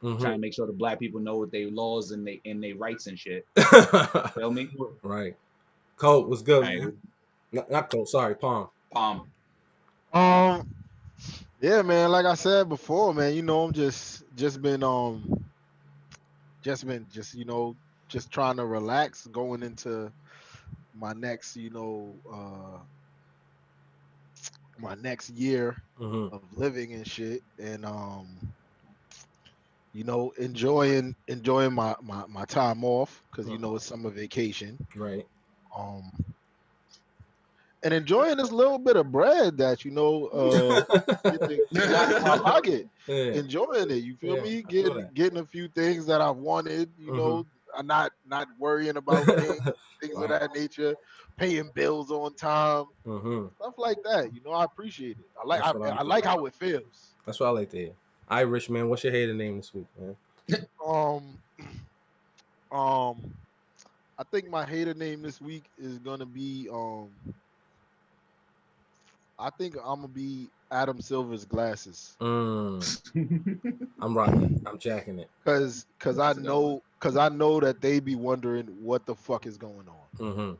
trying to make sure the black people know what their laws and they rights and shit. Feel me? Right. Colt, what's good, Right. man? Not Colt, sorry, Palm. Palm. Um, yeah, man. Like I said before, man. I'm just just trying to relax, going into my next, my next year Mm-hmm. of living and shit, and enjoying my time off because it's summer vacation. Right. Um, and enjoying this little bit of bread that getting out of my pocket, Yeah. enjoying it. You feel Yeah. me? I feel Getting a few things that I've wanted. that. I'm not worrying about things of Right. that nature, paying bills on time, Mm-hmm. stuff like that. I appreciate it. That's what I I like. like how it feels. That's what I like to hear. Irish man, what's your hater name this week, man? Um, um, I think my hater name this week is gonna be I think I'm gonna be Adam Silver's glasses. Mm, I'm rocking it. I'm jacking it. Cause That's a good one. I know that they be wondering what the fuck is going on. Mm-hmm.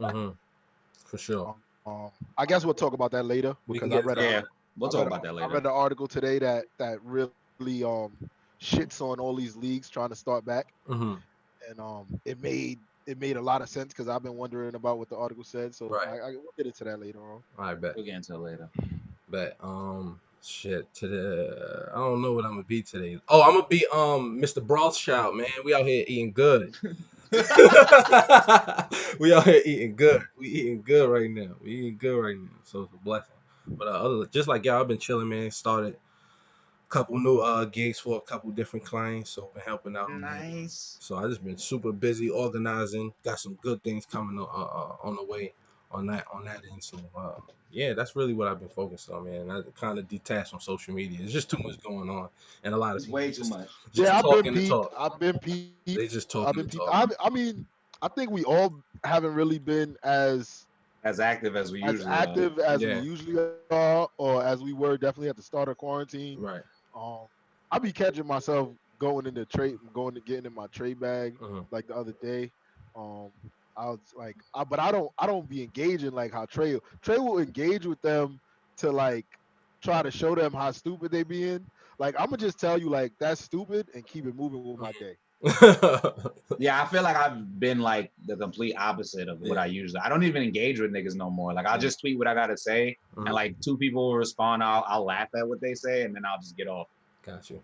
Mm-hmm. For sure. I guess we'll talk about that later We can because get into Yeah, that. we'll talk about that I later. read an article today that really shits on all these leagues trying to start back, Mm-hmm. and it made a lot of sense because I've been wondering about what the article said. So Right. I we'll get into that later on. I bet. We'll get into it later. Bet. Shit. Today, I don't know what I'm gonna be today. Oh, I'm gonna be Mr. Brothschild, man. We out here eating good. We out here eating good. We eating good right now. We eating good right now. So it's a blessing. But just like y'all, I've been chilling, man. Started a couple new gigs for a couple different clients, so been helping out on that. Nice. So I just been super busy organizing. Got some good things coming on the way on that end. So yeah, that's really what I've been focused on, man. I kind of detached from social media. There's just too much going on, and a lot of It's people way too much. just Yeah, talking to talk. I've been peeped. They just I've talking been to peeped. talk. I mean, I think we all haven't really been As active as we as usually are. active as we Yeah, usually are, or as we were definitely at the start of quarantine. right. Um, I be catching myself going to getting in my trade bag Hmm. like the other day. Um, I was like, but I don't be engaging like how Trey will engage with them to like try to show them how stupid they being. Like I'm gonna just tell you like that's stupid and keep it moving with my day. Yeah, I feel like I've been like the complete opposite of what Yeah. I usually. I don't even engage with niggas no more. Like I'll Yeah. just tweet what I gotta say, and Mhm. like two people will respond. I'll laugh at what they say, and then I'll just get off. Got you.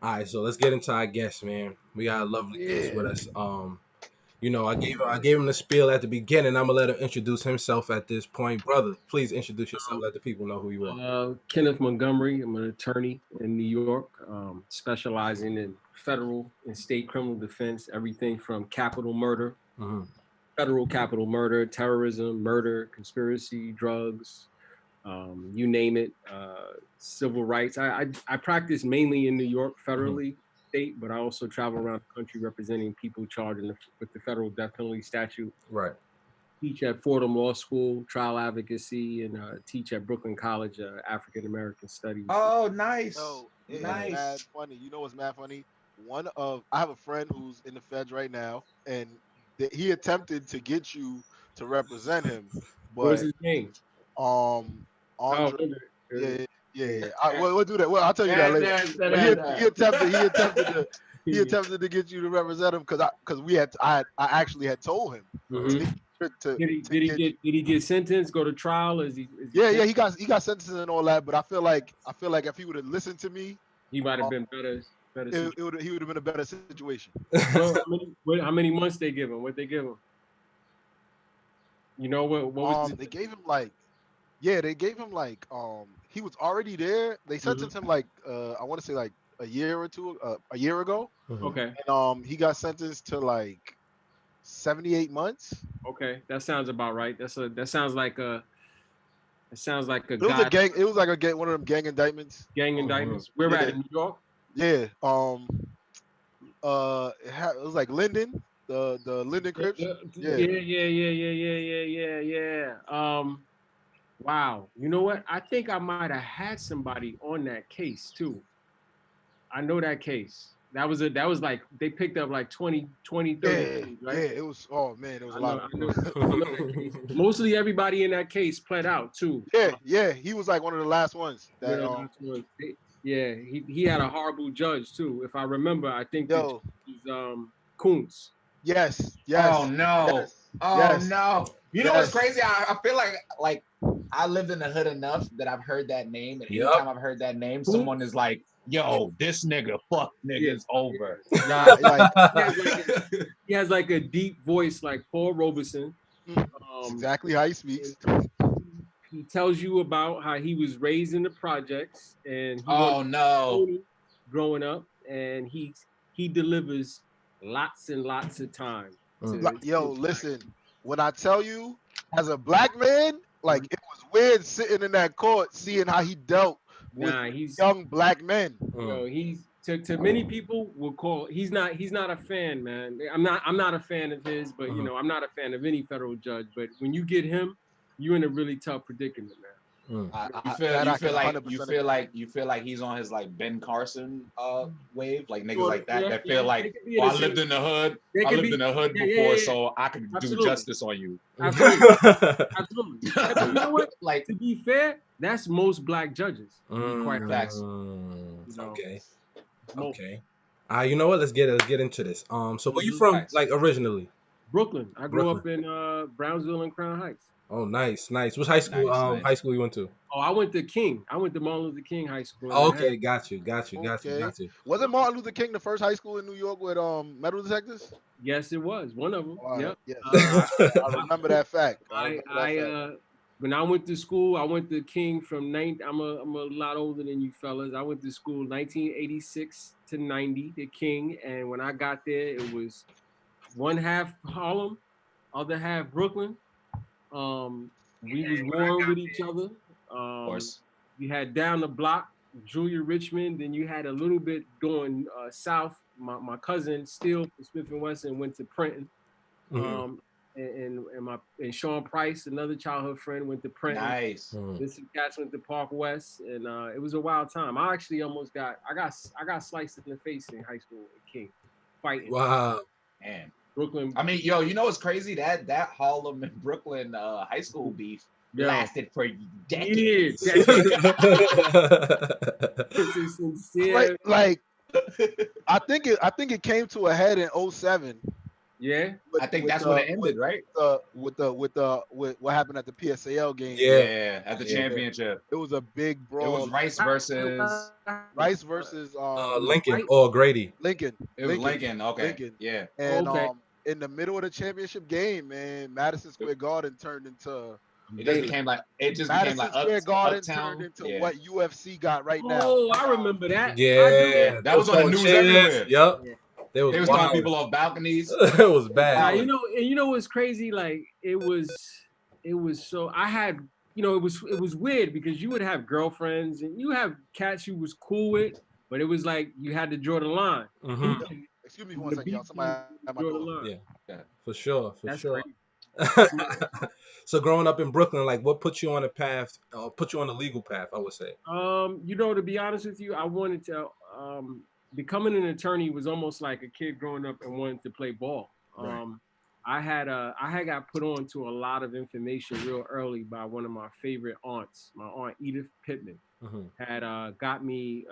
All right, so let's get into our guest, man. We got a lovely guest with Yeah. us. I gave him the spiel at the beginning. I'm gonna let him introduce himself at this point, brother. Please introduce yourself. Let the people know who you are. Kenneth Montgomery. I'm an attorney in New York, specializing in federal and state criminal defense, everything from capital murder, Hmm. federal capital murder, terrorism, murder, conspiracy, drugs, you name it, civil rights. I practice mainly in New York Hmm. federally, state, but I also travel around the country representing people charged with the federal death penalty statute. Right. Teach at Fordham Law School, trial advocacy, and teach at Brooklyn College, African American Studies. Oh, nice, No, it's mad nice. funny. You know what's mad funny? I have a friend who's in the feds right now, and he attempted to get you to represent him, What was but his name? um, Oh, Andre, uh, yeah. We'll do that. Well, I'll tell you that later. But he attempted to get you to represent him because I actually had told him Mhm. to get Did he get sentenced? Go to trial? Is he yeah, he got sentences and all that, but I feel like if he would have listened to me, he might have uh, been better situation. he would have been a better situation. Well, how many months they give him? What they give him? You know what was They gave him like they gave him like he was already there. They Mhm. sentenced him like I want to say like a year ago, Hmm. Okay. and he got sentenced to like 78 months. Okay. That sounds about right. That sounds like a It was a guy gang. It was like a gang, one of them gang indictments. gang Hmm. indictments. We're at Yeah, in New York. yeah. It was like Linden, the Linden Crips. Yeah. Yeah. Wow. You know what? I think I might have had somebody on that case too. I know that case. That was like they picked up like 30 Yeah, things, yeah. right? It was. Oh man, there was a I lot know, of I them. know, I know that case. Mostly everybody in that case pled out too. Yeah, yeah. He was like one of the last ones You that know, that's what yeah, he had a horrible judge too. If I remember, I think the judge yo, was Kuntz. yes, Oh yes, no. yes, Oh yes, no. You know what's yes. crazy? I feel like I lived in the hood enough that I've heard that name, and Yep. anytime I've heard that name, someone Kuntz? is like, "Yo, this nigga, fuck Yeah, niggas yeah. over." Nah, like He has like he has like a deep voice like Paul Robeson. it's Um, exactly how he and speaks. he tells you about how he was raised in the projects and he Oh wanted to no. be growing up, and he delivers lots and lots of time Mm. to Yo, listen. When I tell you, as a black man, like Mhm. it was weird sitting in that court, seeing how he dealt with Nah, he's young black men. Mm. he's to many people will call he's not a fan, man. I'm not a fan of his, but Mhm. I'm not a fan of any federal judge. But when you get him, you're in a really tough predicament, man. Mm. That I can 100% agree. You feel like he's on his like Ben Carson wave, like niggas Sort of, like that yeah, that yeah. feel They like, could be in well, the same. They I could lived in be. the hood Yeah, yeah, before, yeah, yeah. so I could do Absolutely, justice on you. absolutely, absolutely. But you know what? Like To be fair, that's most black judges. To be quite honest, facts. Mm. you know, Okay. most. Okay. You know what? Let's get into this. So where you Mhm. from? Facts. Like originally? Brooklyn. I grew Brooklyn. up in Brownsville and Crown Heights. Oh, nice, nice. Which high school? Nice, High nice. school you went to? Oh, I went to King. I went to Martin Luther King High School in Oh, Manhattan. okay, got you, got you, got you, Okay. got you. Wasn't Martin Luther King the first high school in New York with metal detectors? Yes, it was one of them. All right. Yep. Yes. Uh, I remember that fact. I remember that I fact. when I went to school, I went to King from I'm a lot older than you fellas. I went to school 1986 to 90 to King, and when I got there, it was one half Harlem, other half Brooklyn. We was warring with each other. Of Um, course. you had down the block Julia Richmond, then you had a little bit going south. My cousin Steele from Smith and Wesson went to Prenton. Mhm. And Sean Price, another childhood friend, went to Prenton. Nice. Mhm. This cats went to Park West, and it was a wild time. I actually almost I got sliced in the face in high school at King, fighting Wow. Man. Brooklyn. I mean, yo, you know what's crazy? That Harlem and Brooklyn high school beef Yo, lasted for years, decades. decades. It's a Right, sincere, like I think it came to a head in '07 yeah. I think that's when it ended, right? with what happened at the PSAL game. Yeah, Yeah, at the yeah. Yeah, championship. it was a big It was brawl. Rice versus Rice versus It was Lincoln right. or Grady. Lincoln, it was Lincoln. Okay. Lincoln, Yeah. and Okay, in the middle of the championship game, man, Madison Square Garden turned into Vegas. It just became like Madison Square Garden turned uptown. into Yeah. what UFC got right now. Oh, I remember that. I do. Yeah. Yeah, they That was was on the throwing news chairs. everywhere. Yep, Yeah. they was They was throwing wild. people off balconies. It was Now bad. you Wilding. know, and you know what's crazy? Like it was so I had it was weird because you would have girlfriends and you have cats you was cool with, but it was like you had to draw the line. Hmm. Excuse me for one The second, y'all. beef Somebody at my draw the door. line. Yeah, Yeah. for sure, for That's sure. crazy. That's my So growing up in Brooklyn, like what put you on a path, put you on the legal path, I would say. to be honest with you, I wanted to becoming an attorney was almost like a kid growing up and wanting to play ball. Right. I had got put on to a lot of information real early by one of my favorite aunts, my aunt Edith Pittman, Hmm. had got me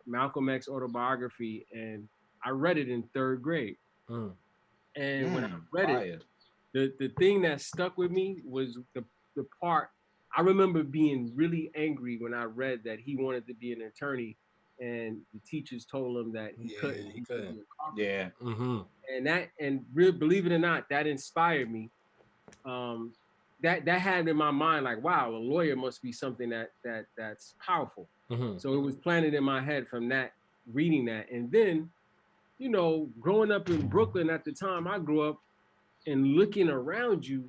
Malcolm X autobiography, and I read it in third grade. Mm. And when I read it, Fire. the thing that stuck with me was the part. I remember being really angry when I read that he wanted to be an attorney, and the teachers told him that he Yeah, couldn't. he He could couldn't. be a carpenter. Yeah. Hmm. And real, believe it or not, that inspired me. Um, that had in my mind like, wow, a lawyer must be something that's powerful. Hmm. So it was planted in my head from that reading that, and then growing up in Brooklyn at the time I grew up and looking around you,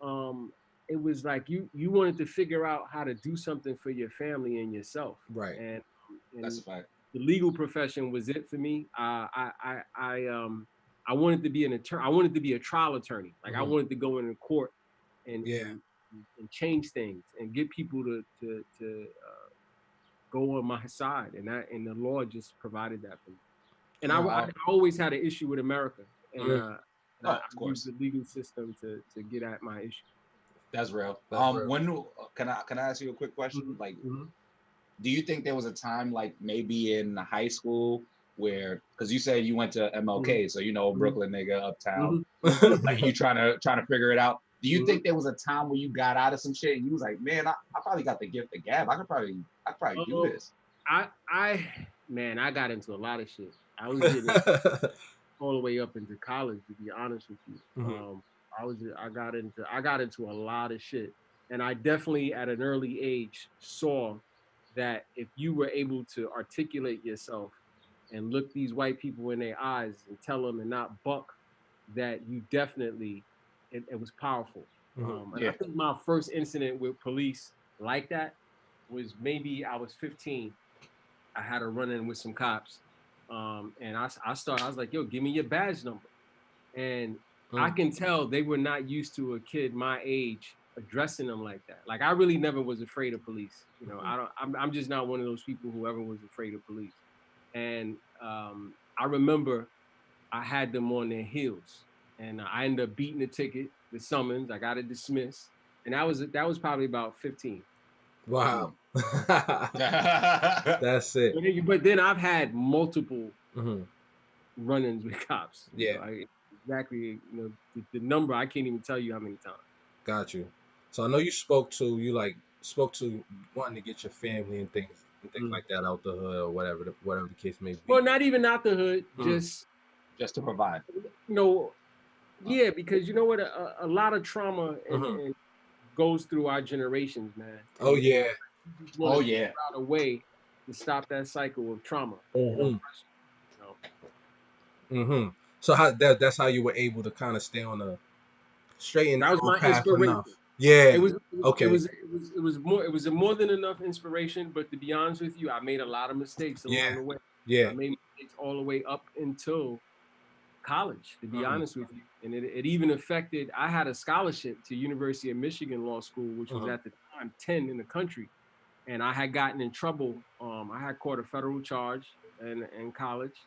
um, it was like you wanted to figure out how to do something for your family and yourself, Right. That's and a fact. the legal profession was it for me. I wanted to be an attorney. I wanted to be a trial attorney. Like I Hmm. wanted to go into court and Yeah. and change things and get people to go on my side, and the law just provided that for me. And No, I always had an issue with America, and Mhm. I of used course, the legal system to get at my issue. that's real. That's real. When can I ask you a quick question? Like, Mm-hmm. do you think there was a time like maybe in high school where, because you said you went to MLK, so you know Mm-hmm. Brooklyn nigga uptown, Mm-hmm. like you trying to figure it out. Do you Mm-hmm. think there was a time where you got out of some shit and you was like, man, I probably got the gift of gab. I could probably do Um, this. I man, I got into a lot of shit. I was getting it all the way up into college, to be honest with you. Mhm. I got into a lot of shit, and I definitely at an early age saw that if you were able to articulate yourself and look these white people in their eyes and tell them and not buck, that you definitely it was powerful. Mhm. And I Yeah. think my first incident with police like that was maybe I was 15. I had a run in with some cops. And I was like, yo, give me your badge number. And I Mm. can tell they were not used to a kid my age addressing them like that. Like I really never was afraid of police. You know, Mhm. I'm just not one of those people who ever was afraid of police. And I remember I had them on their heels, and I ended up beating the ticket, the summons. I got it dismissed, and that was probably about 15. Wow. Mm. That's it. But then I've had multiple Mhm. run-ins with cops. Yeah, Exactly. The number I can't even tell you how many times. got you. So I know you like spoke to wanting to get your family and things Mm. like that out the hood or whatever the case may be. Well, not even out the hood, Mhm. just Just to provide. you know, yeah, because you know what, a lot of trauma Mhm. and goes through our generations, man, Oh and yeah. you just want Oh to figure yeah. out a way to stop that cycle of trauma and Mhm. oppression. You know? Mhm. So that's how you were able to kind of stay on a straight and That was narrow my path inspiration. enough. Yeah. It was it was it Okay. was it was it was more it was a more than enough inspiration. But to be honest with you, I made a lot of mistakes Yeah. along the way. Yeah. I made mistakes all the way up until college, to be Mhm. honest with you. And it even affected. I had a scholarship to University of Michigan Law School, which was Mhm. at the time 10 in the country. And I had gotten in trouble. I had caught a federal charge in college,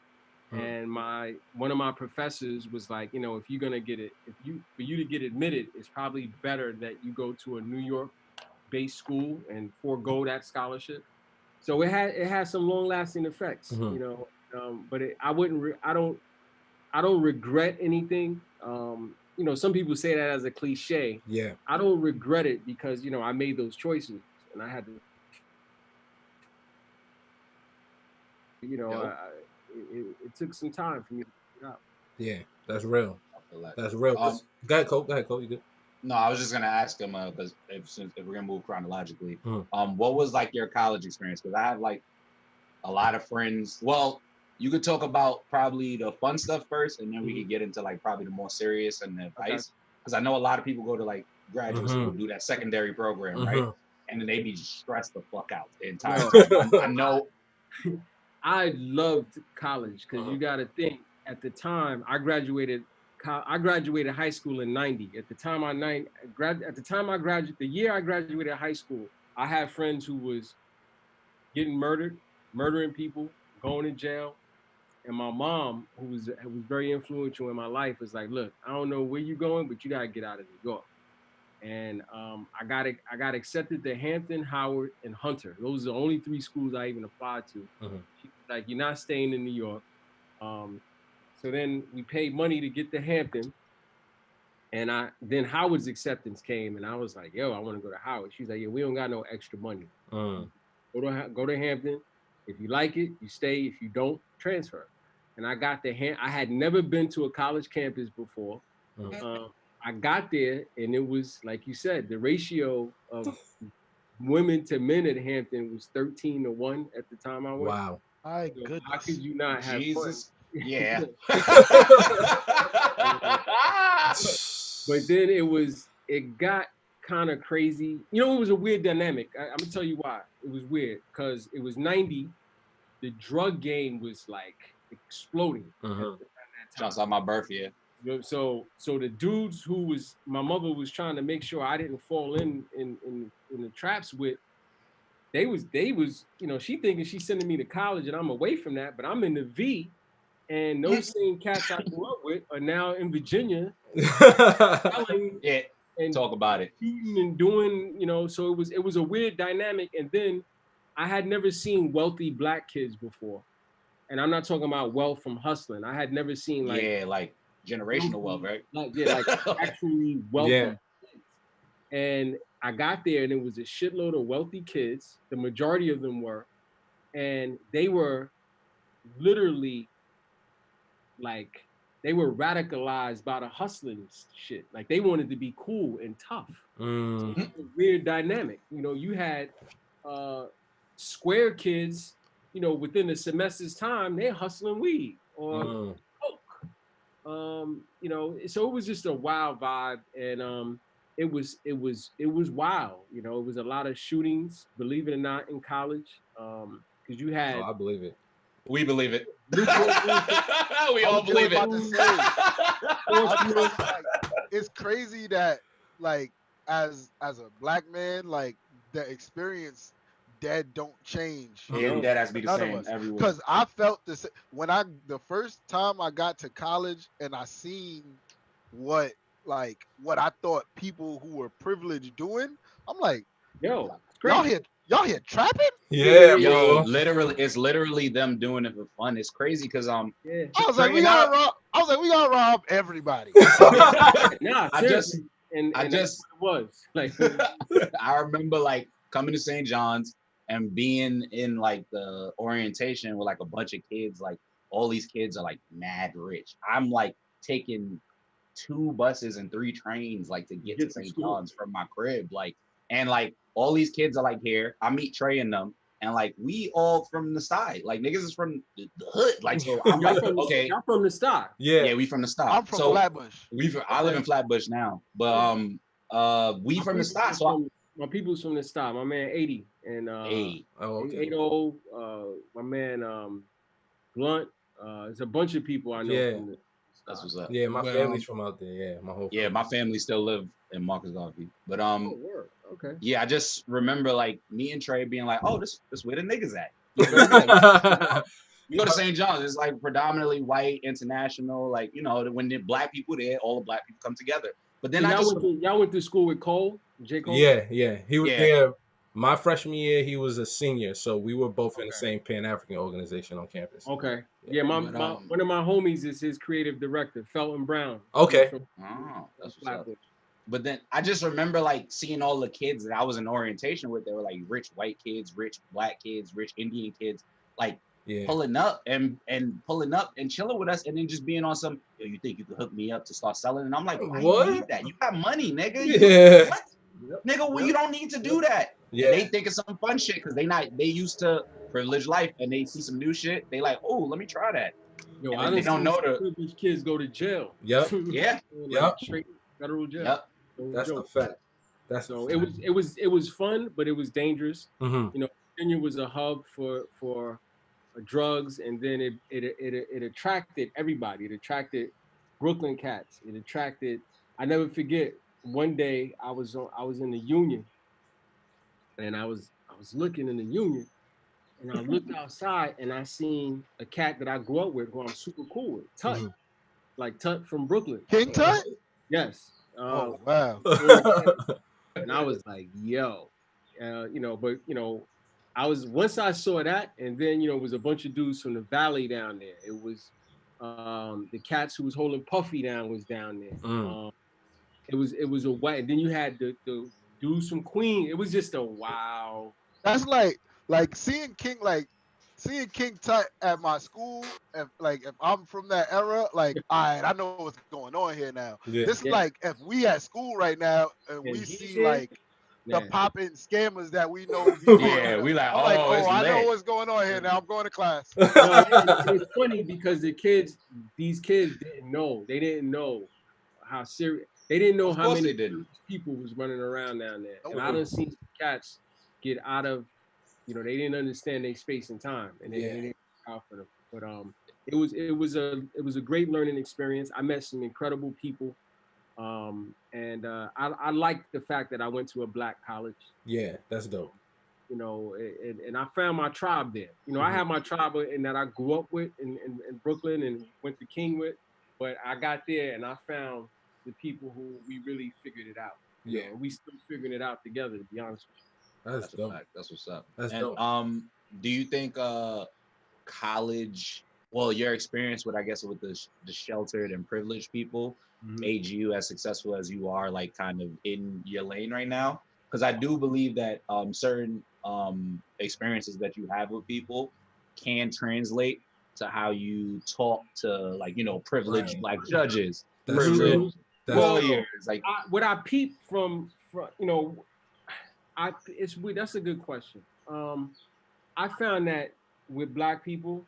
Mhm. and my one of my professors was like, if you're gonna get it, if you for you to get admitted, it's probably better that you go to a New York based school and forego that scholarship. So it had some long lasting effects, Mhm. but I wouldn't I don't regret anything. Some people say that as a cliche. Yeah. I don't regret it because I made those choices and I had to. Yo, It took some time for me to figure it out. Yeah. That's real. I feel that. That's real. Um, Go ahead, Cole. Go ahead, Cole. You good? no, I was just gonna ask him because if we're gonna move chronologically, Mhm. what was like your college experience? Because I have like a lot of friends. Well, you could talk about probably the fun stuff first, and then we Mhm. could get into like probably the more serious and the Okay. advice. Because I know a lot of people go to like graduate Mhm. school, do that secondary program, right? Mhm. And then they be just stressed the fuck out the entire Yo, time. I know. I loved college because Mhm. you got to think at the time I graduated. I graduated high school in '90. At the time I graduated, the year I graduated high school, I had friends who was getting murdered, murdering people, going to jail. And my mom, who was very influential in my life, was like, "Look, I don't know where you're going, but you gotta get out of New York." And I got accepted to Hampton, Howard, and Hunter. Those are the only three schools I even applied to. Mhm. She was like, "You're not staying in New York." Um, so then we paid money to get to Hampton, and then Howard's acceptance came, and I was like, "Yo, I want to go to Howard." She's like, "Yeah, we don't got no extra money. Mhm. Go to Hampton. If you like it, you stay. If you don't, transfer." And I got I had never been to a college campus before. Mhm. Um, I got there, and it was like you said, the ratio of women to men at Hampton was 13-1 at the time I went. Wow. My So how could goodness. you not have fun? Jesus. Yeah. But then it got kind of crazy. It was a weird dynamic. I'm gonna tell you why. It was weird because it was '90. The drug game was like exploding at Mhm. that time. Shouts out my birth year. So the dudes who was my mother was trying to make sure I didn't fall in the traps with. they was, you know, she thinking she's sending me to college and I'm away from that, but I'm in the V, and those same cats I grew up with are now in Virginia selling Yeah, and talk about it. shooting and doing, you know, so it was a weird dynamic. And then I had never seen wealthy black kids before. And I'm not talking about wealth from hustling. I had never seen like Yeah, like generational wealth, wealthy, right? like actually Yeah. wealthy kids. And I got there and it was a shitload of wealthy kids. The majority of them were, and they were literally like they were radicalized by the hustling shit. Like they wanted to be cool and tough. So Mm. it was a weird dynamic. You know, you had uh square kids, you know, within a semester's time, they're hustling weed or Mm. coke. You know, so it was just a wild vibe, and it was wild. You know, it was a lot of shootings, believe it or not, in college. Because you Oh, had I believe it. We believe it. Newport News, We I all was just believe it. about to say, I Portsmouth. just like it's crazy that like as a black man, like the experience dead don't change Yeah, Mhm. that has to be the none of same us. everywhere. Cause I felt this when I the first time I got to college and I seen what what I thought people who were privileged doing. I'm like, Yo, it's y'all crazy. here trapping? Yeah, yeah, Yeah, yeah, yeah, Yo, bro. literally, it's literally them doing it for fun. It's crazy because yeah. I was like, we straight gotta up, rob. I was like, we gotta rob everybody. Nah, I just, seriously, and I that's just, what it was. Like, I remember like coming to St. John's and being in like the orientation with like a bunch of kids. Like all these kids are like mad rich. I'm like taking 2 buses and 3 trains like to get to get to St. school. John's from my crib. Like, and like all these kids are like here. I meet Trey and them. And like we all from the side, like niggas is from the hood. Like so, I'm Y'all like, from the okay, y'all from the start. Yeah. yeah, we from the stop. I'm from So Flatbush. I live Okay. in Flatbush now, but Yeah. we My from the people stop. So my people's from the start. My man 80 and hey, Oh, okay. 80, my man Blunt. There's a bunch of people I know Yeah. from the that's start. what's up. Yeah, my But family's from out there. Yeah, my whole yeah, family. my family still live in Marcus Garvey. But Oh, word. Okay. yeah, I just remember like me and Trey being like, oh, this where the niggas at. You feel me? Like you go to St. John's, it's like predominantly white, international. Like you know, when the black people there, all the black people come together. But So then I just y'all went to school with Cole, J. Cole? Yeah, yeah. He was yeah, there my freshman year. He was a senior, so we were both in the Okay. same Pan African organization on campus. Okay. Yeah. Yeah, but my one of my homies is his creative director, Felton Brown. He's Okay. from that's what's up. Flatbush. But then I just remember like seeing all the kids that I was in orientation with. They were like rich white kids, rich black kids, rich Indian kids, like Yeah. pulling up and pulling up and chilling with us, and then just being on some. Yo, you think you could hook me up to start selling? And I'm like, why you need What? that? You got money, nigga. You Yeah. what, Yep. nigga? Well, Yep. you don't need to do Yep. that. And Yeah. they think it's some fun shit because they used to privileged life and they see some new shit. They like, oh, let me try that, Yo, and I then they done don't seen know some the privileged kids go to jail. Yep. yeah, Like Yep. straight federal jail. yep. No That's a joke. fact. That's a So fact. it was fun, but it was dangerous. Mm-hmm. You know, Virginia was a hub for drugs, and then it attracted everybody. It attracted Brooklyn cats. It attracted. I never forget. One day I was in the Union, and I was looking in the Union, and I looked outside, and I seen a cat that I grew up with, who I'm super cool with, Tut, like Tut from Brooklyn. King Tut? Yes. Oh wow. On the campus. And I was like, yo, you know, but you know, I was once I saw that, and then you know, it was a bunch of dudes from the valley down there. It was the cats who was holding Puffy down was down there. Mm. It was a white. Then you had the dudes from Queen. It was just a wow. That's like seeing King Tut at my school. If I'm from that era, like all right, I know what's going on here now. Yeah. This Yeah, like if we at school right now and and we he's see here. like the Yeah, popping scammers that we know be going Yeah, on. we like, I'm like, oh, oh, it's I know lit. what's going on here yeah. now. I'm going to class. No, and it's funny because these kids didn't know. They didn't know how serious. They didn't know Of how course many they didn't. people was running around down there. And Nope. I done seen some cats get out of, you know, they didn't understand their space and time, and they Yeah. didn't look out for them. But it was a great learning experience. I met some incredible people, and I liked the fact that I went to a black college. Yeah. That's dope. and I found my tribe there. I Mhm. have my tribe and that I grew up with in Brooklyn and went to King with, but I got there and I found the people who we really figured it out. Yeah, And we still figuring it out together. To be honest with that's That's a dope. fact. That's what's up. That's And dope. do you think college, well, your experience with, I guess, with the sheltered and privileged people you. made you as successful as you are, like kind of in your lane right now? Because I do believe that certain experiences that you have with people can translate to how you talk to, like, Right. privileged black judges, That's hmm true. privileged That's Well, true. lawyers, like. what I peep from it's weird. That's a good question. I found that with black people,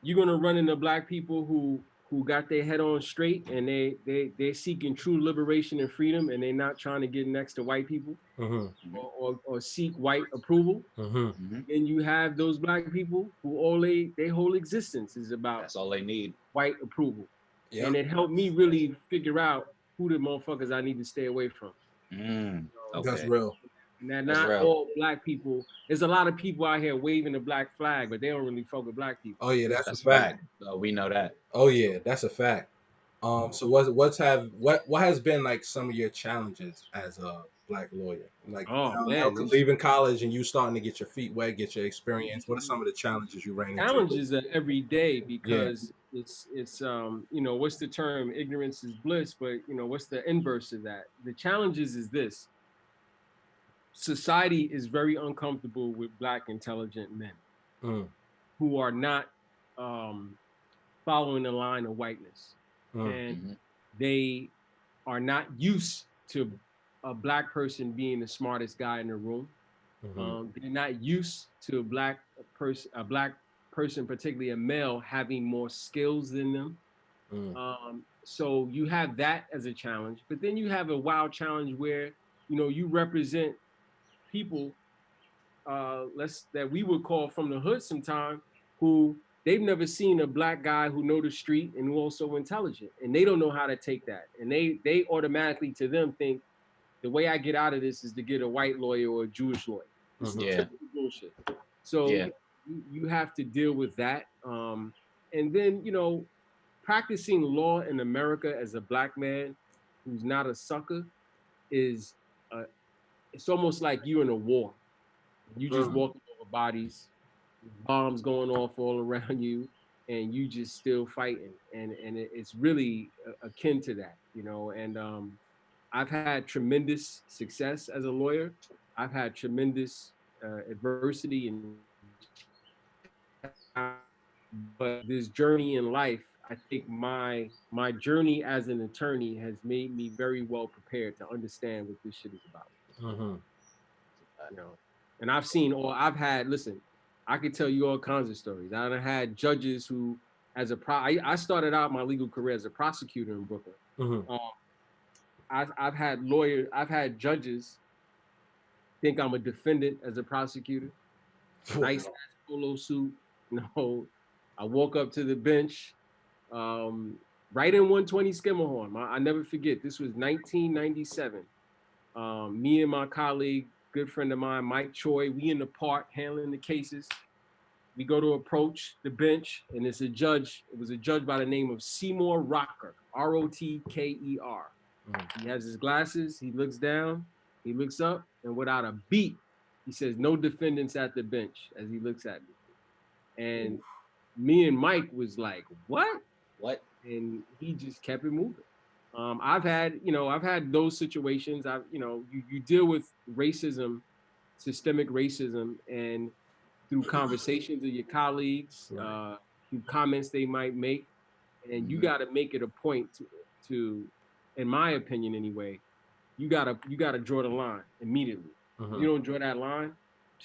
you're gonna run into black people who got their head on straight and they're seeking true liberation and freedom and they're not trying to get next to white people Mhm. Mhm, or seek white approval. Mhm. mhm. Then you have those black people who all their whole existence is about That's all they need. white approval. And Yep. it helped me really figure out who the motherfuckers I need to stay away from. That's Okay, real. And they're that's not real. all black people. There's a lot of people out here waving the black flag, but they don't really fuck with black people. Oh yeah, that's a That's a fact. fact. We know that. Oh So, yeah, that's a fact. So what has been like some of your challenges as a black lawyer? Like oh now man, this leaving college and you starting to get your feet wet, get your experience. What are some of the challenges you ran into? challenges are every day Yeah. because it's what's the term? Ignorance is bliss, but what's the inverse of that? The challenges is this: society is very uncomfortable with black intelligent men Mm, who are not um, following the line of whiteness, mm, and Hmm. they are not used to a black person being the smartest guy in the room. mm-hmm, They're not used to a black person, particularly a male, having more skills than them. mm, So you have that as a challenge, but then you have a wild challenge where you represent people let's that we would call from the hood sometime who they've never seen a black guy who know the street and who also intelligent and they don't know how to take that and they automatically to them think the way I get out of this is to get a white lawyer or a Jewish lawyer. This is mm-hmm. Yeah, typical bullshit. So yeah. you have to deal with that. And then, practicing law in America as a black man who's not a sucker is uh, it's almost like you in a war. You just Mm, walking over bodies, bombs going off all around you, and you just still fighting. And it's really akin to that, And I've had tremendous success as a lawyer. I've had tremendous adversity and but this journey in life, I think my journey as an attorney has made me very well prepared to understand what this shit is about. mm-hmm. you know. And I've had, listen, I could tell you all kinds of stories. I had judges who, I started out my legal career as a prosecutor in Brooklyn. Mm-hmm. Um, I've had judges think I'm a defendant as a prosecutor. Nice Wow. ass polo suit. I walk up to the bench, um, right in 120 Skimmerhorn. I never forget. This was 1997. Me and my colleague, good friend of mine, Mike Choi, we in the park handling the cases. We go to approach the bench, and it's a judge. It was a judge by the name of Seymour Rocker, Rotker. Mm, He has his glasses. He looks down. He looks up, and without a beat, he says, "No defendants at the bench." As he looks at me, and oof. me and Mike was like, "What?" What? And he just kept it moving. I've had those situations. You deal with racism, systemic racism, and through conversations with your colleagues, Right. through comments they might make, and you Hmm. got to make it a point to, in my opinion anyway, you gotta draw the line immediately. If Mm-hmm. you don't draw that line,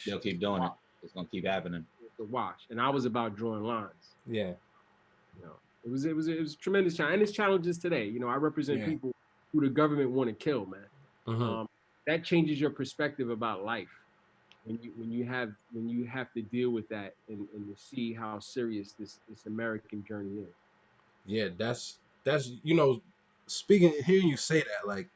They'll it's keep a doing wash. it. It's gonna keep happening. It's a wash. And I was about drawing lines. Yeah. It was a tremendous challenge, and it's challenges today. I represent Yeah. people who the government want to kill, man. Mm-hmm. Um, that changes your perspective about life when you have to deal with that and to see how serious this American journey is. Yeah. That's speaking hearing you say that, like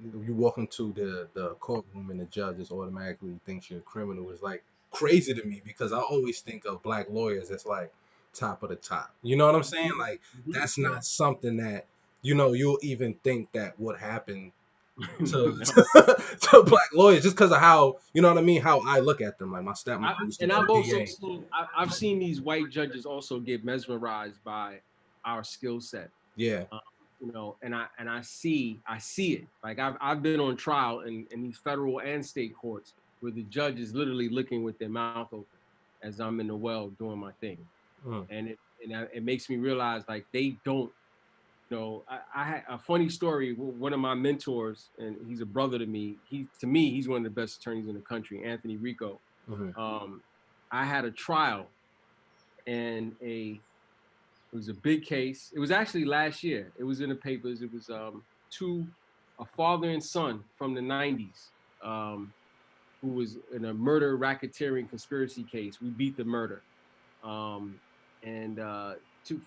you walk into the courtroom and the judge just automatically thinks you're a criminal is like crazy to me because I always think of black lawyers as like top of the top. You know what I'm saying? Like that's Yeah. not something that you'll even think that would happen to No. to black lawyers just because of how what I mean, how I look at them. Like my stepmom used to And be I've a also DA. seen I've seen these white judges also get mesmerized by our skill set. Yeah. Um, and I see it. Like I've been on trial in these federal and state courts where the judge is literally looking with their mouth open as I'm in the well doing my thing, Mm, and it makes me realize like they don't. I had a funny story. One of my mentors, and he's a brother to me. To me, he's one of the best attorneys in the country, Anthony Rico. mhm, Um, I had a trial and it was a big case. It was actually last year. It was in the papers. It was a father and son from the 90s who was in a murder racketeering conspiracy case. We beat the murder. Um, and two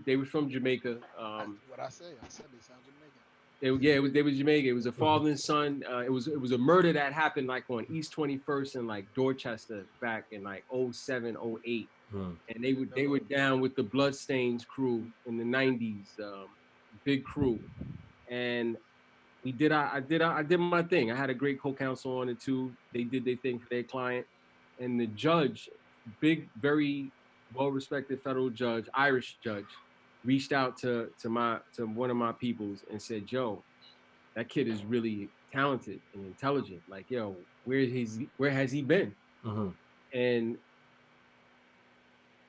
they were from Jamaica. That's what I say. I said they sound Jamaican. They was Jamaica. It was a mhm, father and son. It was a murder that happened like on East 21st in like Dorchester back in like '07, '08. mm, And they were down with the Bloodstains crew in the '90s, big crew. And I did my thing. I had a great co-counsel on it too. They did their thing for their client, and the judge, big, very well-respected federal judge, Irish judge, reached out to one of my peoples and said, "Joe, that kid is really talented and intelligent. Like, yo, where has he been?" mhm, And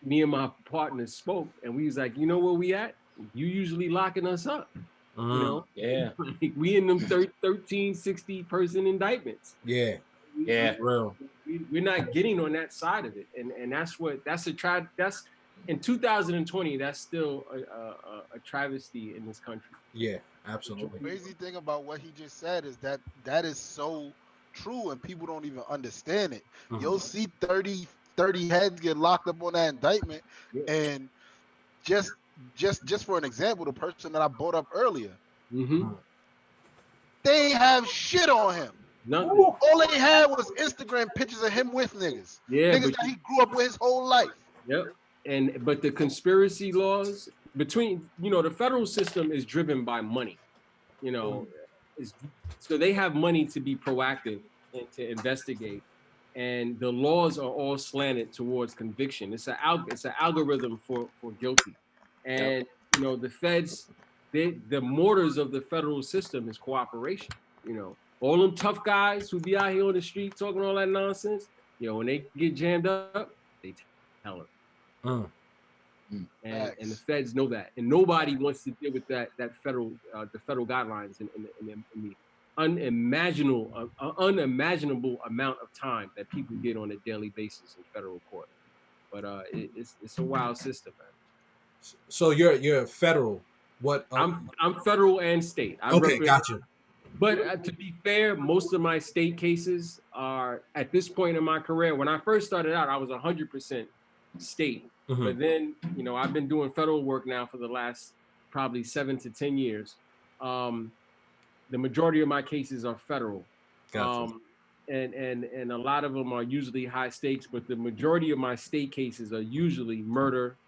me and my partner spoke, and we was like, you know where we at? You usually locking us up, you mm, know? Yeah. Like, we in them 13, 60 person indictments. yeah, We, we, Yeah. real. we're not getting on that side of it. And that's in 2020, that's still a travesty in this country. Yeah, The absolutely. crazy thing about what he just said is that that is so true and people don't even understand it. Mhm, You'll see 30 heads get locked up on that indictment, Yeah. and just just for an example, the person that I brought up earlier, Mm-hmm. mhm. they have shit on him. Nothing. Woo. All they had was Instagram pictures of him with niggas. Yeah, Niggas but that he grew up with his whole life. yep. But the conspiracy laws between, the federal system is driven by money. you know, is so they have money to be proactive and to investigate, and the laws are all slanted towards conviction. It's an algorithm for guilty, Yep. and the feds, the mortars of the federal system is cooperation. All them tough guys who be out here on the street talking all that nonsense. When they get jammed up, they tell them, Mm, Mm. and the Facts. feds know that, and nobody wants to deal with that federal the federal guidelines in the unimaginable amount of time that people get on a daily basis in federal court. But it's a wild system, man. so you're federal. What? I'm federal and state. I Okay, represent. got you. But to be fair, most of my state cases are at this point in my career. When I first started out, I was 100% state. Hmm. But then, I've been doing federal work now for the last probably 7 to 10 years. Um, the majority of my cases are federal. Got you. Um, and a lot of them are usually high stakes, but the majority of my state cases are usually murder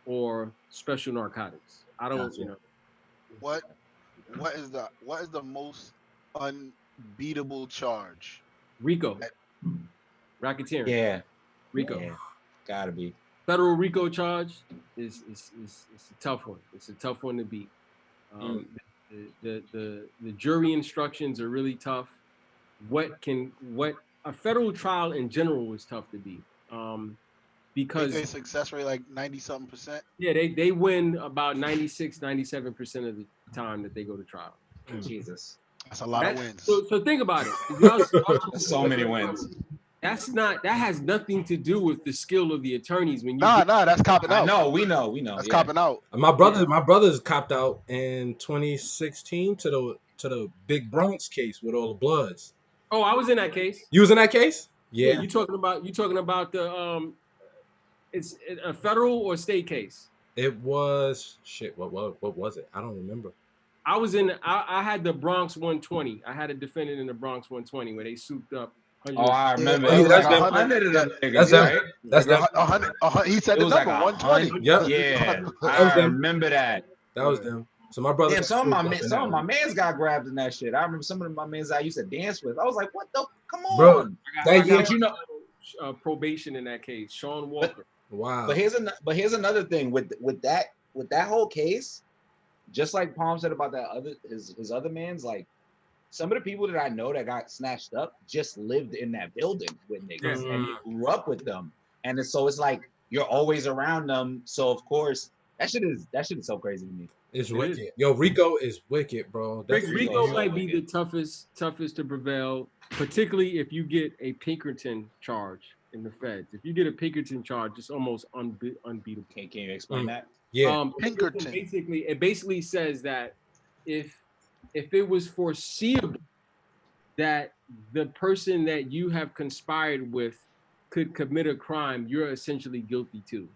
or special narcotics. I don't, Got you. What what is the most unbeatable charge? RICO, racketeering, Yeah. RICO. Yeah. Gotta be. Federal RICO charge is a tough one. It's a tough one to beat. Mm. Um, the jury instructions are really tough. What a federal trial in general is tough to beat, A because success rate like 90 something percent. yeah, they win about 96, 97% of the time that they go to trial. Mm, Jesus. That's a lot of That wins. so think about it. Y'all That's so many wins. that has nothing to do with the skill of the attorneys when you Nah, get. nah, that's copping I out. know. We know. That's Yeah. copping out. Yeah. my brother's copped out in 2016 to the Big Bronx case with all the Bloods. Oh, I was in that case. You was in that case? Yeah, Yeah. you talking about the it's a federal or state case. It was shit. What was it? I don't remember. I had the Bronx 120. I had a defendant in the Bronx 120 where they souped up Oh, 100. I Yeah, remember. it It yeah, was was like that's like a them. 100. $100 of Yeah, them niggas, That's yeah, them. right? That's like them. he said It the was like number 120. 100. Yep, Yeah, that was I them. remember that. That was them. So my brother Damn, got scooped up in some that of my one, mans got grabbed in that shit. I remember some of my mans I used to dance with. I was like, what the? Come bro. on. That I got year, But you know, probation in that case. Sean but Walker. but wow. here's another thing with that whole case. Just like Palm said about that other his other man's, like some of the people that I know that got snatched up just lived in that building with Yeah. niggas and Mm, they grew up with them. And so it's like you're always around them. So of course that shit is so crazy to me. it's It is. wicked. Yo, Rico is wicked, bro. That's Rico Rico is so might be the wicked. toughest to prevail, particularly if you get a Pinkerton charge in the feds. If you get a Pinkerton charge, it's almost unbeatable. Can you explain mm, that? yeah. Pinkerton Pinkerton. basically says that if it was foreseeable that the person that you have conspired with could commit a crime, you're essentially guilty too.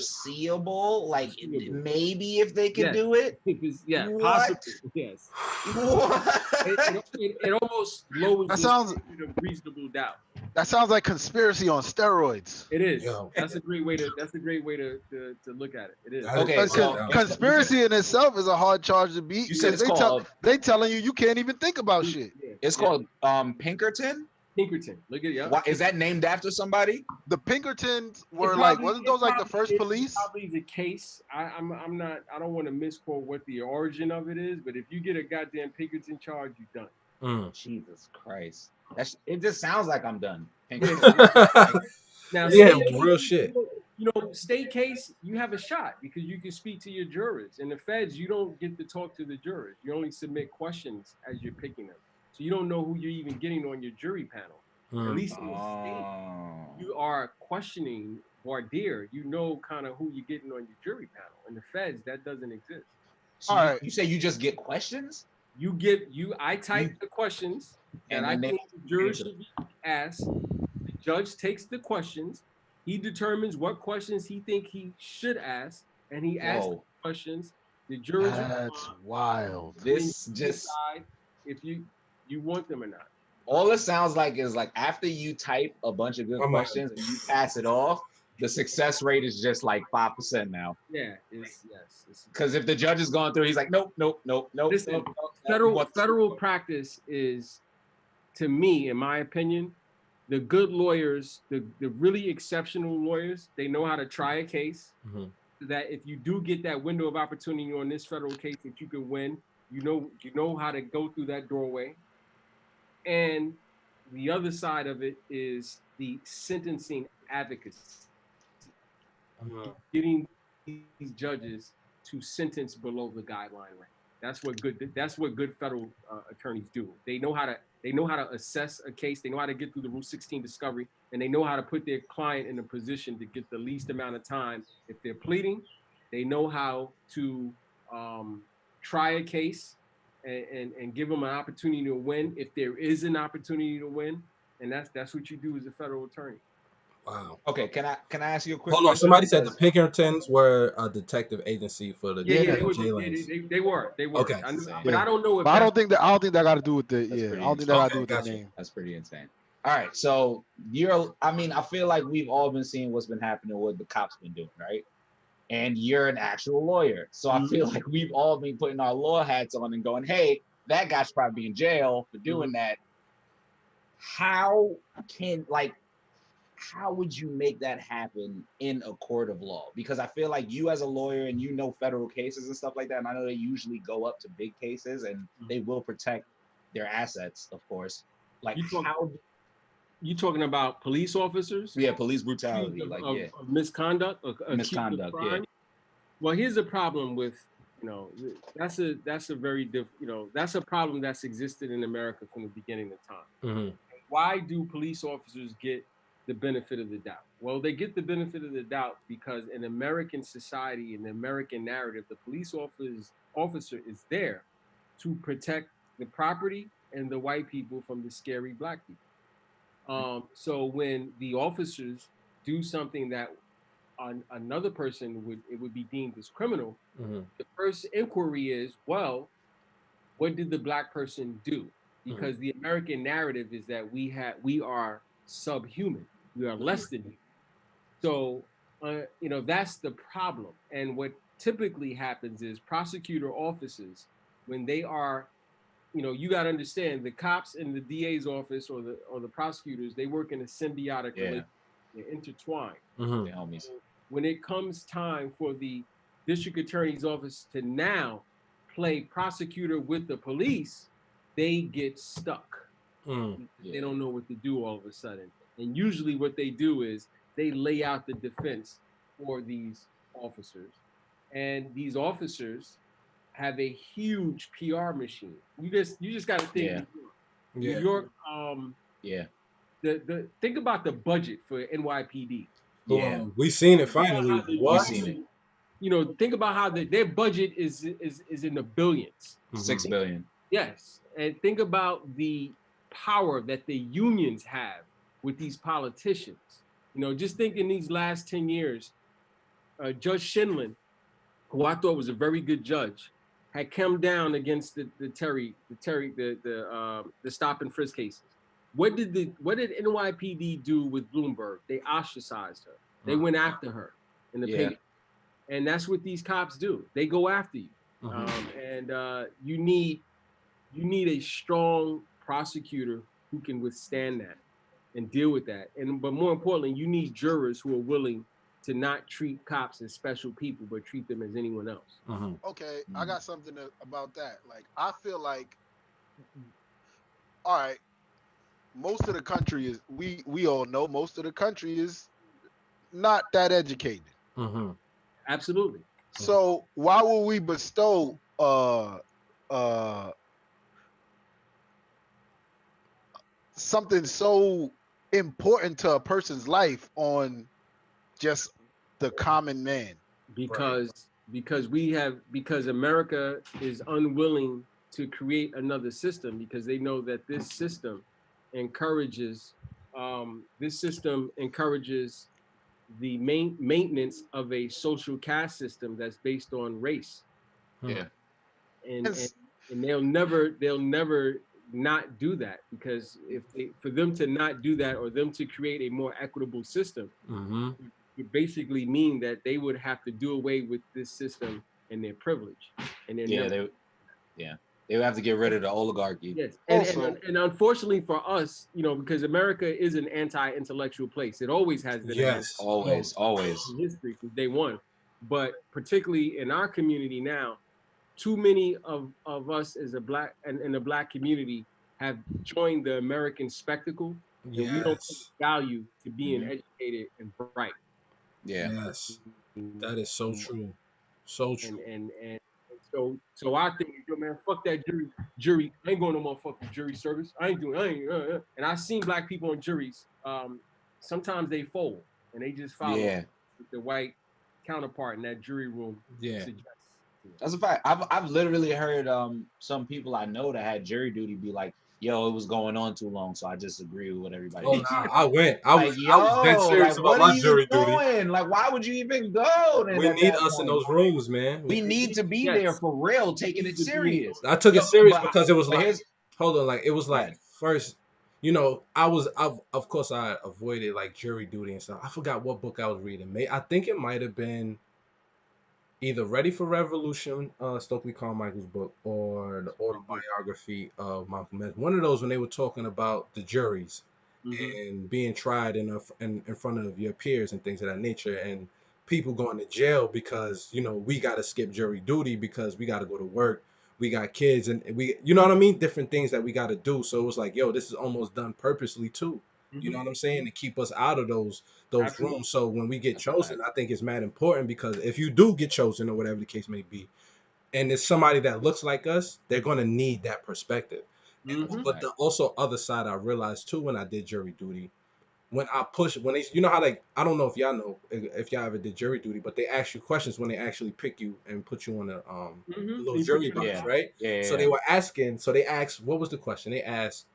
Foreseeable, like Foreseeable. maybe if they could Yes. do it. Yeah, What? possibly. Yes. What? It almost lowers That the sounds standard of reasonable doubt. like conspiracy on steroids. It is. Yo, That's a great way to look at it. It is. that is Okay, Because wild so out. you said conspiracy in itself is a hard charge to beat you said because it's called they telling you can't even think about shit. Yeah. it's Yeah. called Pinkerton. Pinkerton. Look at it. Why is that named after somebody? The Pinkertons were like, wasn't those like the first police? Probably the case. I'm not. I don't want to misquote what the origin of it is, but if you get a goddamn Pinkerton charge, you're done. Mm. Jesus Christ. It just sounds like I'm done. Yeah. Pinkerton. Like, Now, Yeah, state case, real shit. state case, you have a shot because you can speak to your jurors. In the feds, you don't get to talk to the jurors. You only submit questions as you're picking them. So you don't know who you're even getting on your jury panel. At Mm. least in the state, oh. you are questioning voir dire. You know kind of who you're getting on your jury panel. In the feds, that doesn't exist. So All right. you say you just get questions I type You- the questions that and I then they think the jurors answer them. should be asked. The judge takes the questions. He determines what questions he think he should ask, and he asks the Whoa. questions. The jurors That's respond, wild. and then This you just decide if you want them or not. all it sounds like is like after you type a bunch of good My mind. questions and you pass it off, the success rate is just like 5% now. Yeah, it's Because if the judge is going through, he's like, nope, nope, nope, nope, listen. nope, nope. We want this Federal one. practice is, to me, in my opinion, the good lawyers, the really exceptional lawyers, they know how to try a case. Mhm. That if you do get that window of opportunity on this federal case that you can win, you know how to go through that doorway. And the other side of it is the sentencing advocacy, Mhm. getting these judges to sentence below the guideline range. That's what good federal attorneys do. They know how to assess a case. They know how to get through the Rule 16 discovery, and they know how to put their client in a position to get the least amount of time. If they're pleading, they know how to try a case and give them an opportunity to win if there is an opportunity to win, and that's what you do as a federal attorney. Wow. Okay, can I ask you a quick Hold on. question? Somebody said the Because Pinkertons were a detective agency for the Yeah, Yeah. they were. jailings. They were. Okay. I knew, insane. but Yeah. I don't know if But I that's don't think that got to do with the That's yeah. I pretty don't think that got to do Okay, with the gotcha. name. That's pretty insane. All right, so I mean, I feel like we've all been seeing what's been happening, what the cops been doing, right? And you're an actual lawyer, so I feel like we've all been putting our law hats on and going, "Hey, that guy should probably be in jail for doing that." How can like how would you make that happen in a court of law? Because I feel like you as a lawyer and you know federal cases and stuff like that, and I know they usually go up to big cases and they will protect their assets, of course. Like you talk, how you talking about police officers yeah, police accused brutality, like yeah, of misconduct, or accused of misconduct, yeah. crime. Well, here's the problem with that's a very that's a problem that's existed in America from the beginning of time. Mhm. Why do police officers get the benefit of the doubt? Well, they get the benefit of the doubt because in American society, in the American narrative, the police officer is there to protect the property and the white people from the scary black people. So when the officers do something that on another person would be deemed as criminal, Mhm. the first inquiry is, well, what did the black person do? Mhm. Because the American narrative is that we are subhuman, we are less than human. So that's the problem. And what typically happens is prosecutor offices, when they are, you got to understand the cops in the DA's office or the prosecutors, they work in a symbiotic Yeah, relationship. They're intertwined. the Mhm. homies. When it comes time for the district attorney's office to now play prosecutor with the police, they get stuck. Mhm. They Yeah, don't know what to do all of a sudden. And usually what they do is they lay out the defense for these officers. And these officers have a huge PR machine. You just got to think yeah, New York. New Yeah. York, yeah, the think about the budget for NYPD. yeah. We seen it Think about how finally. the We What? seen it. think about how their budget is in the billions. Six Mhm. billion. Yes, and think about the power that the unions have with these politicians. Just think in these last 10 years, Judge Shinlin, who I thought was a very good judge, had come down against the stop and frisk cases. What did NYPD do with Bloomberg? They ostracized her. They Mhm. went after her in the Yeah, pay, and that's what these cops do. They go after you, Mhm. and you need a strong prosecutor who can withstand that and deal with that. But more importantly, you need jurors who are willing to not treat cops as special people, but treat them as anyone else. Mhm. Okay, I mm, got something about that. Like, I feel like, all right, most of the country is we all know most of the country is not that educated. Mhm. Absolutely. So why would we bestow uh something so important to a person's life on just the common man? Right. Because America is unwilling to create another system because they know that this system encourages the maintenance of a social caste system that's based on race, Mhm. yeah, and And and and they'll never not do that, because for them to not do that, or them to create a more equitable system, Mhm. would basically mean that they would have to do away with this system and their privilege, and they're yeah. never. Yeah, they would have to get rid of the oligarchy. Yes, and also, and unfortunately for us, because America is an anti-intellectual place. It always has been an Yes. Oh. Always, always. history from day one, but particularly in our community now, too many of us as a black and in the black community have joined the American spectacle, and we don't take Yes. value to being Hmm. educated and bright. Yeah, Yes. That is so true. So true. And so I think, yo, man, fuck that jury. I ain't going to no motherfucking jury service. I ain't. And I seen black people on juries. Sometimes they fold and they just follow yeah. what the white counterpart in that jury room Yeah. suggests. That's a fact. I've literally heard some people I know that had jury duty be like, "Yo, it was going on too long, so I just agree with what everybody Oh else nah, said." I went. I was Like, I was dead yo, serious like, about what are my you jury duty. doing? Like, why would you even go then We at need that us in point? those rooms, man. We need to be there Yes, for real, you taking need it to be in serious. I took it Yo, serious because it was but like, here's hold on, like it was like right. first, of course I avoided like jury duty and stuff. I forgot what book I was reading. I think it might have been either Ready for Revolution, Stokely Carmichael's book, or the very good. autobiography of Malcolm X. One of those when they were talking about the juries Mm-hmm. and being tried in front of your peers and things of that nature, and people going to jail because we got to skip jury duty because we got to go to work, we got kids, and we, you know what I mean, different things that we got to do. So it was like, yo, this is almost done purposely too. You Mm-hmm. know what I'm saying? To keep us out of those Absolutely. rooms. So when we get That's a chosen, fact. I think it's mad important because if you do get chosen or whatever the case may be, and it's somebody that looks like us, they're gonna need that perspective. That's a Mm-hmm. But fact. the also other side I realized too when I did jury duty, when I push when they, you know how, like, I don't know if y'all know if y'all ever did jury duty, but they ask you questions when they actually pick you and put you on the Mm-hmm. little They put jury you in the box, Yeah, box. right? yeah, So yeah, they asked, what was the question? They asked,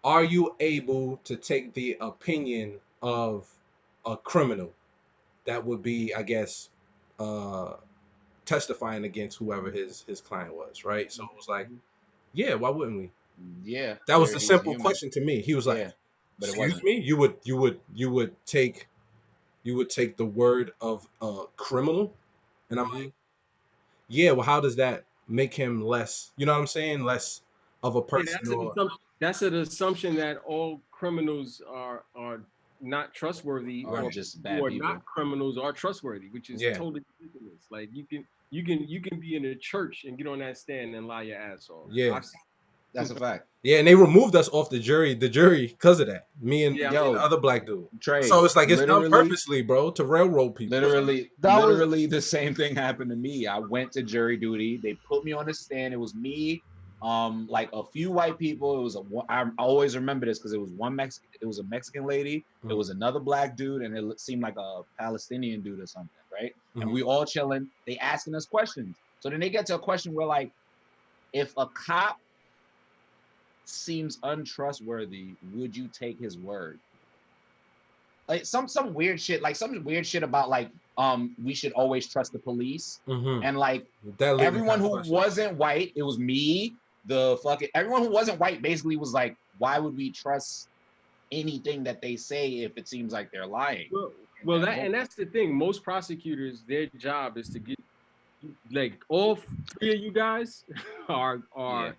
are you able to take the opinion of a criminal that would be, I guess, uh testifying against whoever his client was, right? So it was like, yeah, why wouldn't we? Yeah, That was the he's simple human. question to me. He was like, Yeah, but it excuse wasn't. me, you would take the word of a criminal, and I'm Mhm. like, yeah, well, how does that make him less? You know what I'm saying? Less of a Yeah, person, or that's an assumption that all criminals are not trustworthy, Or or just who bad are not people. criminals are trustworthy, which is yeah, totally ridiculous. Like you can be in a church and get on that stand and lie your ass off. yeah, I've That's seen a fact. yeah, and they removed us off the jury because of that. Me and yeah, the Yo, other black dude. Trey, So it's like it's done literally, purposely, bro, to railroad people. That was literally the same thing happened to me. I went to jury duty. They put me on the stand. It was me, like a few white people. It was I always remember this because it was one Mexican. It was a Mexican lady. It was another black dude, and it seemed like a Palestinian dude or something, right? And Mhm. we all chilling. They asking us questions. So then they get to a question where like, if a cop seems untrustworthy, would you take his word? Like some weird shit, like some weird shit about like we should always trust the police. Mhm. And like That lady everyone kind of who question. wasn't white, it was me, the fucking everyone who wasn't white basically was like, why would we trust anything that they say if it seems like they're lying well, in that moment? that's the thing. Most prosecutors, their job is to get like all three of you guys Yeah. are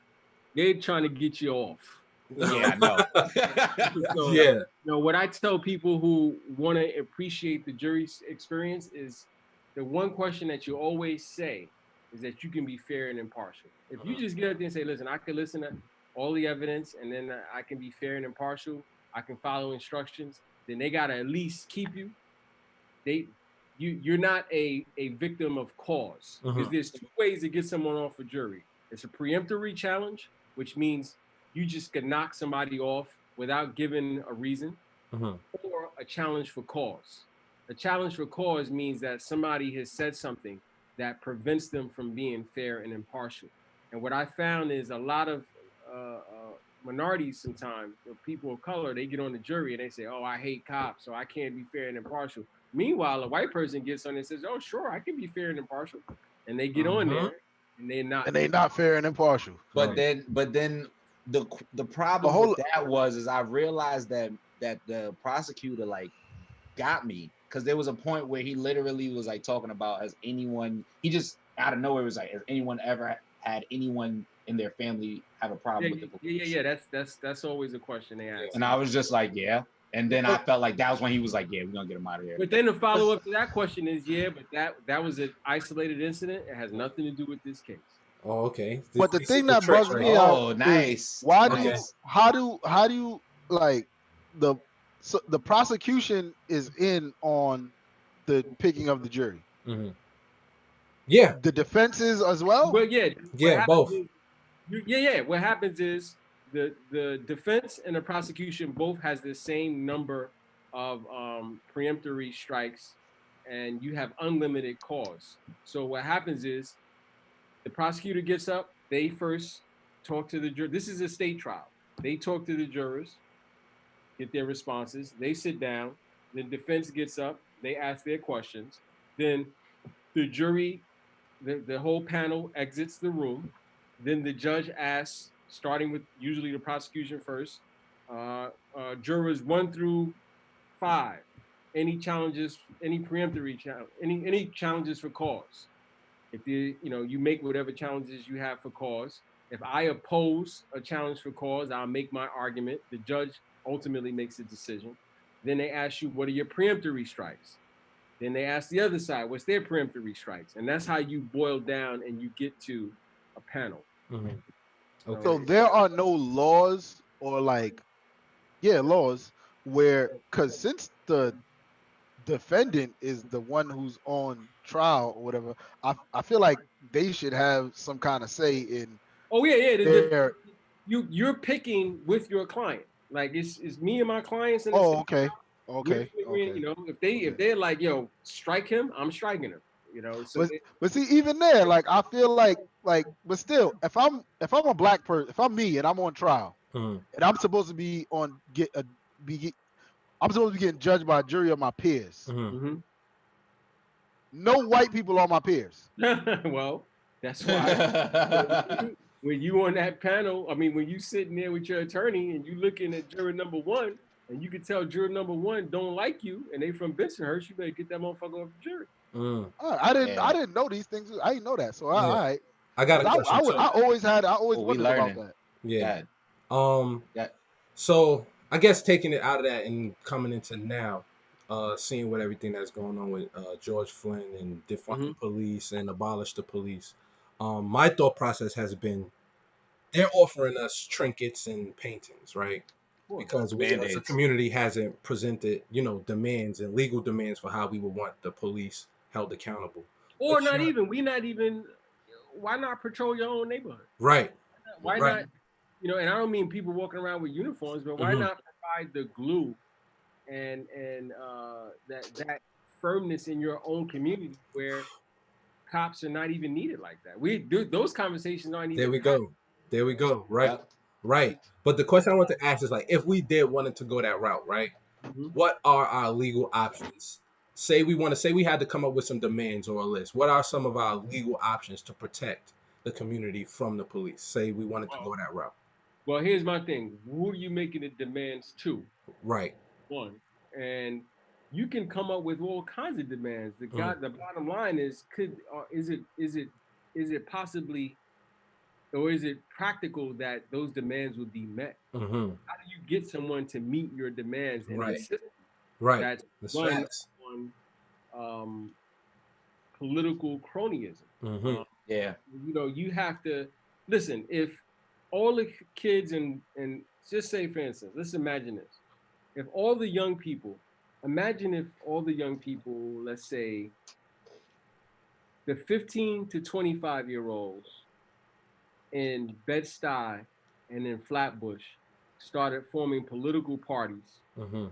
they're trying to get you off. You know, Yeah, I know. so Yeah. what I tell people who want to appreciate the jury experience is the one question that you always say is that you can be fair and impartial. If you just get up there and say, "Listen, I can listen to all the evidence, and then I can be fair and impartial. I can follow instructions," then they gotta at least keep you. They you're not a victim of cause, because Mhm. there's two ways to get someone off a jury. It's a preemptory challenge, which means you just could knock somebody off without giving a reason, Mhm. or a challenge for cause. A challenge for cause means that somebody has said something that prevents them from being fair and impartial. And what I found is a lot of uh, uh, minorities sometimes, or people of color, they get on the jury and they say, "Oh, I hate cops, so I can't be fair and impartial." Meanwhile, a white person gets on and says, "Oh, sure, I can be fair and impartial," and they get on Mhm. there and they're not. and they not fair and impartial. But Right. then the A problem with whole that is I realized that the prosecutor like got me because there was a point where he literally was like talking about, has anyone, he just out of nowhere was like, has anyone ever had anyone in their family have a problem Yeah, with the yeah, police? yeah. That's always a question they ask. And I was just like, yeah. And then I But felt like that was when he was like, yeah, we're gonna get him out of here. But then the follow up to that question is, yeah, but that was an isolated incident. It has nothing to do with this case. Oh, okay. But the These are thing the that tricks bugs right me here. out Oh, is nice. why do Okay. you how do you like the the prosecution is in on the picking of the jury. Mhm. Yeah. The defenses as well. Well, yeah, what Yeah. happens Both. is, yeah. What happens is the defense and the prosecution both has the same number of preemptory strikes, and you have unlimited cause. So what happens is the prosecutor gets up. They first talk to the juror. This is a state trial. They talk to the jurors, get their responses. They sit down. The defense gets up. They ask their questions. Then the jury, the whole panel exits the room. Then the judge asks, starting with usually the prosecution first, jurors 1 through 5, any challenges, any preemptory challenge, any challenges for cause. If you make whatever challenges you have for cause. If I oppose a challenge for cause, I'll make my argument. The judge ultimately makes a decision. Then they ask you, what are your preemptory strikes? Then they ask the other side, what's their preemptory strikes? And that's how you boil down and you get to a panel. Mhm. So So Okay. there are no laws or like laws where because since the defendant is the one who's on trial or whatever, I feel like they should have some kind of say in oh yeah, yeah. their. You're picking with your client. Like it's me and my clients in the Oh, same. okay, We're okay, figuring, okay, if okay. they're like, yo, strike him, I'm striking him. So But see, even there, like I feel but still, if I'm a black person, if I'm me and I'm on trial Mhm. and I'm supposed to be on I'm supposed to be getting judged by a jury of my peers. Mhm. mhm. No white people are my peers. Well, that's why when you on that panel, I mean, when you sitting there with your attorney and you looking at juror number one, and you can tell juror number one don't like you, and they from Bensonhurst, you better get that motherfucker off the jury. Mm, I Yeah. didn't know these things. I didn't know that. So yeah. all right, I got a because question too. I always Oh, we wondered about learning. that. Yeah. God. Um. Yeah. So I guess taking it out of that and coming into now, seeing what everything that's going on with George Flynn and defund the Mm-hmm. police and abolish the police. My thought process has been they're offering us trinkets and paintings, right? Of course. Because we as a Band-Aids. community hasn't presented, demands and legal demands for how we would want the police held accountable. Or But not even. We not even. Why not patrol your own neighborhood? right, Why right, not? And I don't mean people walking around with uniforms, but why hmm not provide the glue and that firmness in your own community where cops are not even needed like that. We do those conversations aren't there even we happening. go, there we go, right, Yep. right. But the question I want to ask is like, if we did wanted to go that route, right? Mhm. What are our legal options? Say we had to come up with some demands or a list. What are some of our legal options to protect the community from the police? Say we wanted to go Well, that route. well, here's my thing. Who are you making the demands to? Right. One, and you can come up with all kinds of demands. Mm, The bottom line is, is it possibly or is it practical that those demands would be met? mm-hmm. How do you get someone to meet your demands in a Right. system Right. that's That's run facts. on um, political cronyism? Mm-hmm. Um, Yeah. you have to listen. If all the kids and just say, for instance, let's imagine this: if all the young people, imagine if all the young people, let's say the 15 to 25-year-olds in Bed-Stuy and in Flatbush started forming political parties, Mm-hmm.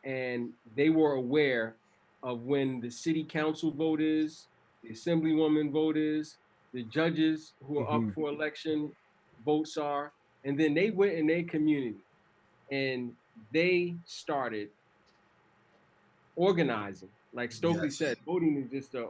and they were aware of when the city council vote is, the assemblywoman vote is, the judges who are up Mm-hmm. for election votes are, and then they went in their community and they started organizing. Like Stokely said, Yes. voting is just a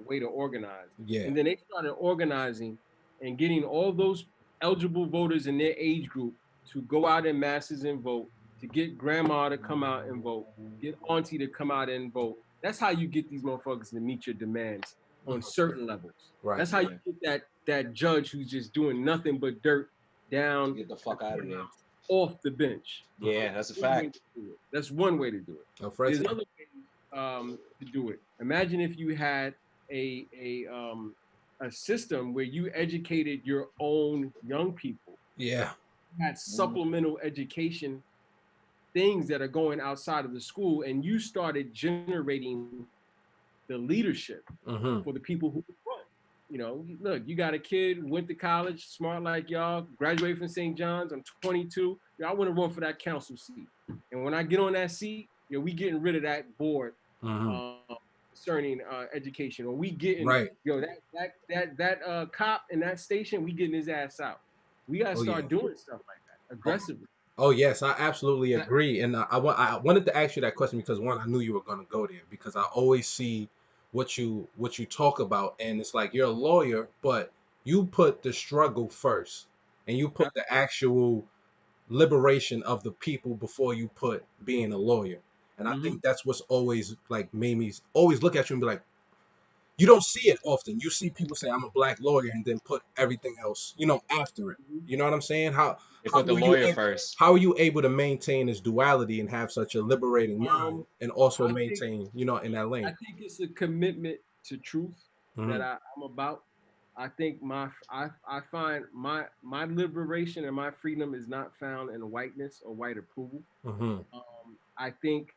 way to organize. Yeah. And then they started organizing and getting all those eligible voters in their age group to go out in masses and vote, to get grandma to come out and vote, get auntie to come out and vote. That's how you get these motherfuckers to meet your demands on certain levels. Right. That's how you Yeah. get that judge who's just doing nothing but dirt To down get the the fuck out of there. courthouse off the bench. Yeah, that's a One way fact. to do it. That's one way to do it. No, There's Fred's. other ways to do it. Imagine if you had a system where you educated your own young people, Yeah. had Mm. supplemental education things that are going outside of the school, and you started generating the leadership for Mm-hmm. the people who run. Look, you got a kid, went to college, smart like y'all, graduated from St. John's. I'm 22. I want to run for that council seat. And when I get on that seat, we getting rid of that board Mm-hmm. concerning education, or we getting Right. that cop in that station, we getting his ass out. We gotta Oh yeah. start doing stuff like that Oh, aggressively. oh yes, I absolutely agree. And I wanted to ask you that question because one, I knew you were going to go there because I always see what you talk about, and it's like you're a lawyer, but you put the struggle first, and you put the actual liberation of the people before you put being a lawyer. And I Mm-hmm. think that's what's always like made me always look at you and be like, you don't see it often. You see people say I'm a black lawyer and then put everything else, after it. Mm-hmm. You know what I'm saying? How They how put the are you lawyer able, first. how are you able to maintain this duality and have such a liberating mind Um, and also I think maintain, in that I lane? think it's a commitment to truth that Hmm. I'm about. I think I find my liberation and my freedom is not found in whiteness or white approval. Hmm. I think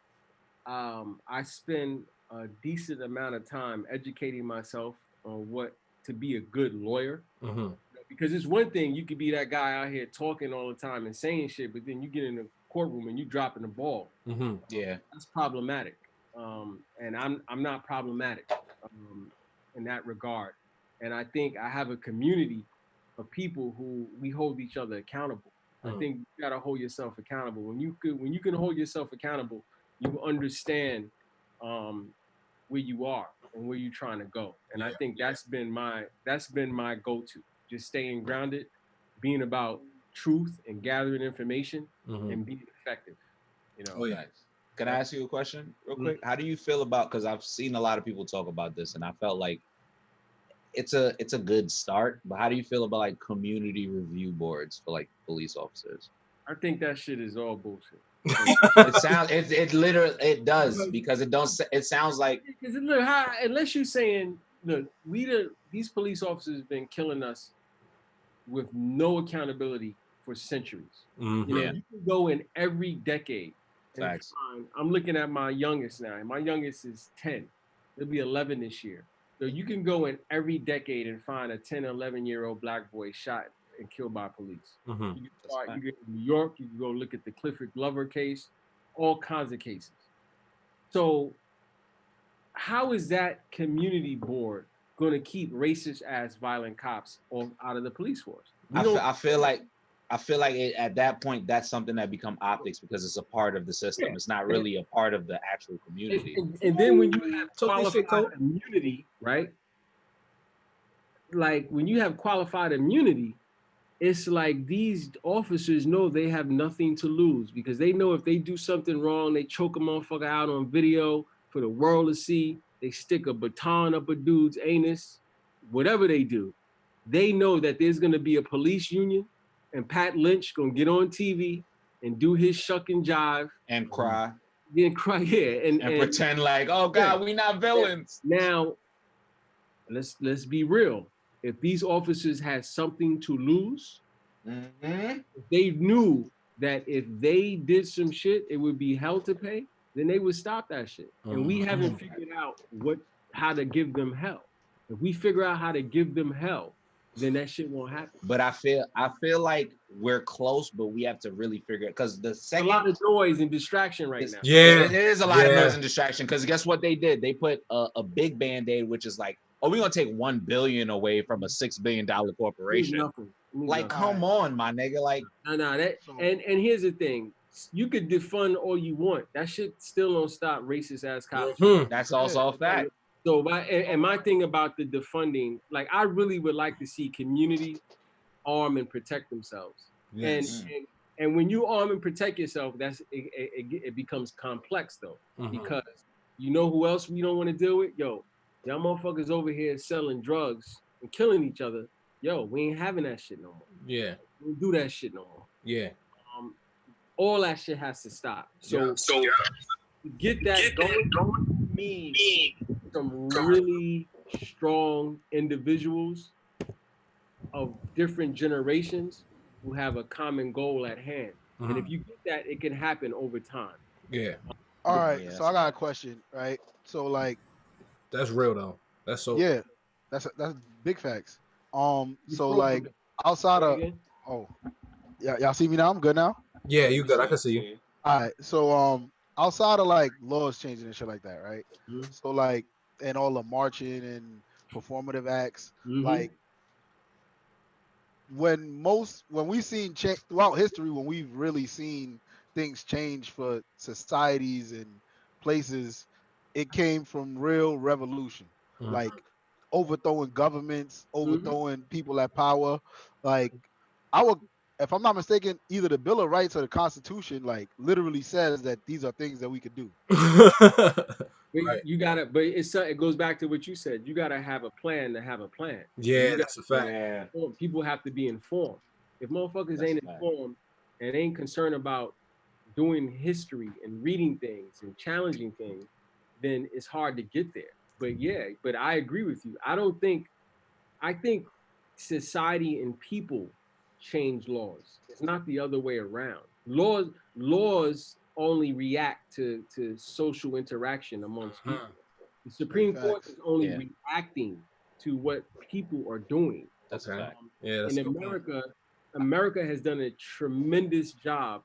I spend a decent amount of time educating myself on what to be a good lawyer. Hmm. Because it's one thing you could be that guy out here talking all the time and saying shit, but then you get in the courtroom and you dropping the ball. Hmm. Yeah. That's problematic, and I'm not problematic um, in that regard. And I think I have a community of people who we hold each other accountable. I Hmm. think you gotta hold yourself accountable. When you can hold yourself accountable, you understand um, where you are and where you're trying to go. And I Yeah. think that's been my go-to. Just staying grounded, being about truth and gathering information Hmm. and being effective. You know. Oh yeah. Facts. Can I That's ask you a question real mm, quick? How do you feel about, because I've seen a lot of people talk about this and I felt like it's a good start, but how do you feel about like community review boards for like police officers? I think that shit is all bullshit. It sounds it literally it does, Because because it sounds like look, unless you're saying, look, these police officers have been killing us with no accountability for centuries. You know, Hmm. yeah, you can go in every decade and facts. find. I'm looking at my youngest now, and my youngest is 10. It'll be 11 this year. So you can go in every decade and find a 10 or 11-year-old black boy shot and killed by police. Hmm. You can That's a start. You fact. get in New York. You can go look at the Clifford Glover case. All kinds of cases. So how is that community board going to keep racist ass violent cops out of the police force? We I feel, don't. I feel like I feel like at that point that's something that become optics because it's a part of the Yeah. system. It's not really a part of the actual community. And then when you have Talk this shit, qualified Cole. immunity, right? Like when you have qualified immunity, it's like these officers know they have nothing to lose because they know if they do something wrong, they choke a motherfucker out on video for the world to see. They stick a baton up a dude's anus, whatever they do. They know that there's gonna be a police union, and Pat Lynch gonna get on TV and do his shuck and jive, And Mhm. cry then cry here and pretend like, oh yeah. God, we not villains. Now let's be real. If these officers had something to lose, Hmm. if they knew that if they did some shit, it would be hell to pay, then they would stop that shit. And we haven't Mhm. figured out how to give them hell. If we figure out how to give them hell, then that shit won't happen. But I feel like we're close, but we have to really figure it, because the A second lot of noise and distraction right it's now. yeah, Yeah. it is a lot of Yeah. noise and distraction. Because guess what they did? They put a big band-aid, which is like, oh, we're gonna take 1 billion away from a $6 billion It means corporation. nothing. It means Like, nothing. All right. come on, my nigga. Like, No, that So and here's the thing. You could defund all you want. That shit still don't stop racist ass cops from. Hmm. that's yeah, also a fact. So my thing about the defunding, like I really would like to see community arm and protect themselves. And Yes. Mhm. and and when you arm and protect yourself, it becomes complex though, Hmm. because you know who else we don't want to deal with? Yo, y'all motherfuckers over here selling drugs and killing each other. Yo, we ain't having that shit no more. Yeah. We don't do that shit no more. Yeah. Um, all that shit has to stop. Yeah. So to get that going, we need some really strong individuals of different generations who have a common goal at hand. And if Hmm. you get that, it can happen over time. Yeah. all right. Yeah, So that's I a got a fact. question, right? So like, That's real though. That's so. yeah, that's big facts. You So froze a like bit. outside Say it of again. oh yeah, y'all see me now? I'm good now. Yeah, Yeah, you we good. I see can it. see you. All right. So outside of like laws changing and shit like that, right? So like and all the marching and performative acts, Mm-hmm. like when we've seen change throughout history, when we've really seen things change for societies and places, it came from real revolution, Mhm. like overthrowing governments, Mm-hmm. overthrowing people at power. Like I would, if I'm not mistaken, either the Bill of Rights or the Constitution, like literally says that these are things that we could do. But Right. you gotta, but it goes back to what you said. You gotta have a plan to have a plan, and Yeah, you got that's a fact. Yeah, people have to be informed. If motherfuckers that's ain't a fact. informed and ain't concerned about doing history and reading things and challenging things, then it's hard to get there. But yeah, but I agree with you. I think society and people change laws. It's not the other way around. Laws only react to social interaction amongst Mhm. people. The Big Supreme Court is facts. only Yeah, reacting to what people are doing. that's a Okay. fact. Yeah, that's In a good point. America has done a tremendous job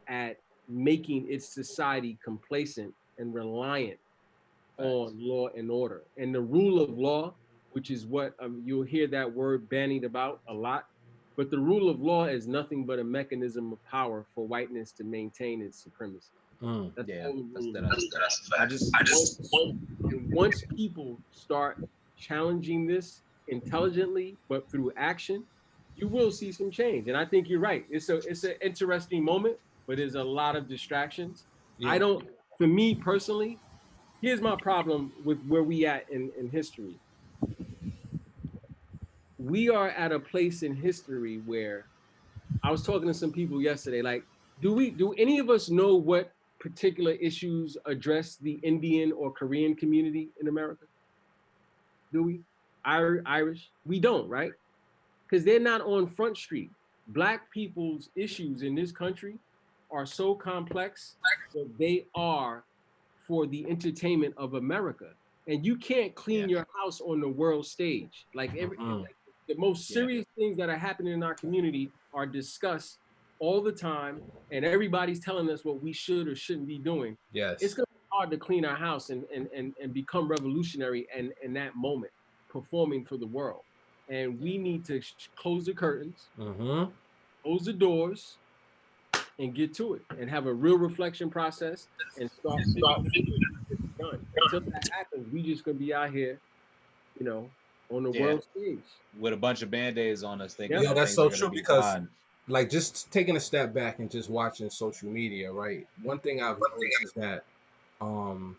at making its society complacent and reliant Facts. on law and order. And the rule of law, which is what you'll hear that word bandied about a lot, but the rule of law is nothing but a mechanism of power for whiteness to maintain its supremacy. That's Yeah, all the that's rule of that. the road. I just Once people start challenging this intelligently, but through action, you will see some change. And I think you're right. It's an interesting moment, but there's a lot of distractions. I Yeah. don't. For me personally, here's my problem with where we at in history. We are at a place in history where I was talking to some people yesterday. Like, do any of us know what particular issues address the Indian or Korean community in America? Do we? Irish? We don't, right? Because they're not on Front Street. Black people's issues in this country are so complex that they are for the entertainment of America. And you can't yeah, clean your house on the world stage. Mm-mm. Like the most yeah, serious things that are happening in our community are discussed all the time, and everybody's telling us what we should or shouldn't be doing. It's Yes. gonna be hard to clean our house and become revolutionary and in that moment, performing for the world. And we need to close the curtains, Mm-hmm. close the doors, and get to it, and have a real reflection process and start figuring out what needs to be done. Until that happens, we just gonna be out here, you know, on the yeah. world stage. With a bunch of band-aids on us, thinking Yep. Yo, that that's things are so gonna true be because, fine. like, just taking a step back and just watching social media, right? One thing I've noticed is that um,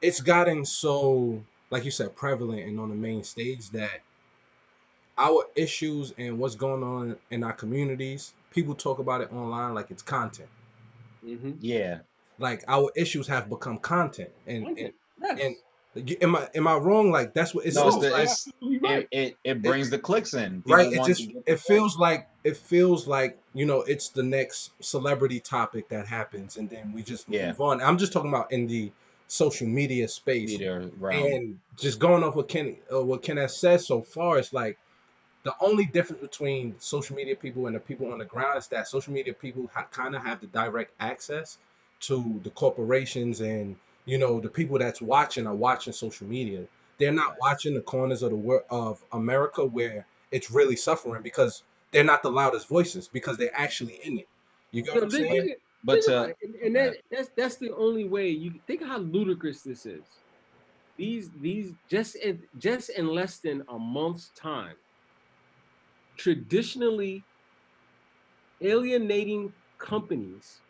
it's gotten so, like you said, prevalent and on the main stage that our issues and what's going on in our communities, people talk about it online like it's content. Mm-hmm. Yeah. Like our issues have become content, and Content. and Yes. am I wrong? Like that's what it's No, it's No, almost the you're like. it's absolutely right. it It, brings the clicks in. right, People it want to just get the it clicks. feels like it's the next celebrity topic that happens, and then we just Yeah, move on. I'm just talking about in the social media space, theater realm. and just going off what Ken has said so far. It's like the only difference between social media people and the people on the ground is that social media people kind of have the direct access to the corporations, and the people that's watching are watching social media. They're not Right. watching the corners of the world of America where it's really suffering because they're not the loudest voices because they're actually in it. You get what No, I'm saying? But think about to it, and okay, that's the only way. You think how ludicrous this is. These just in less than a month's time, traditionally alienating companies,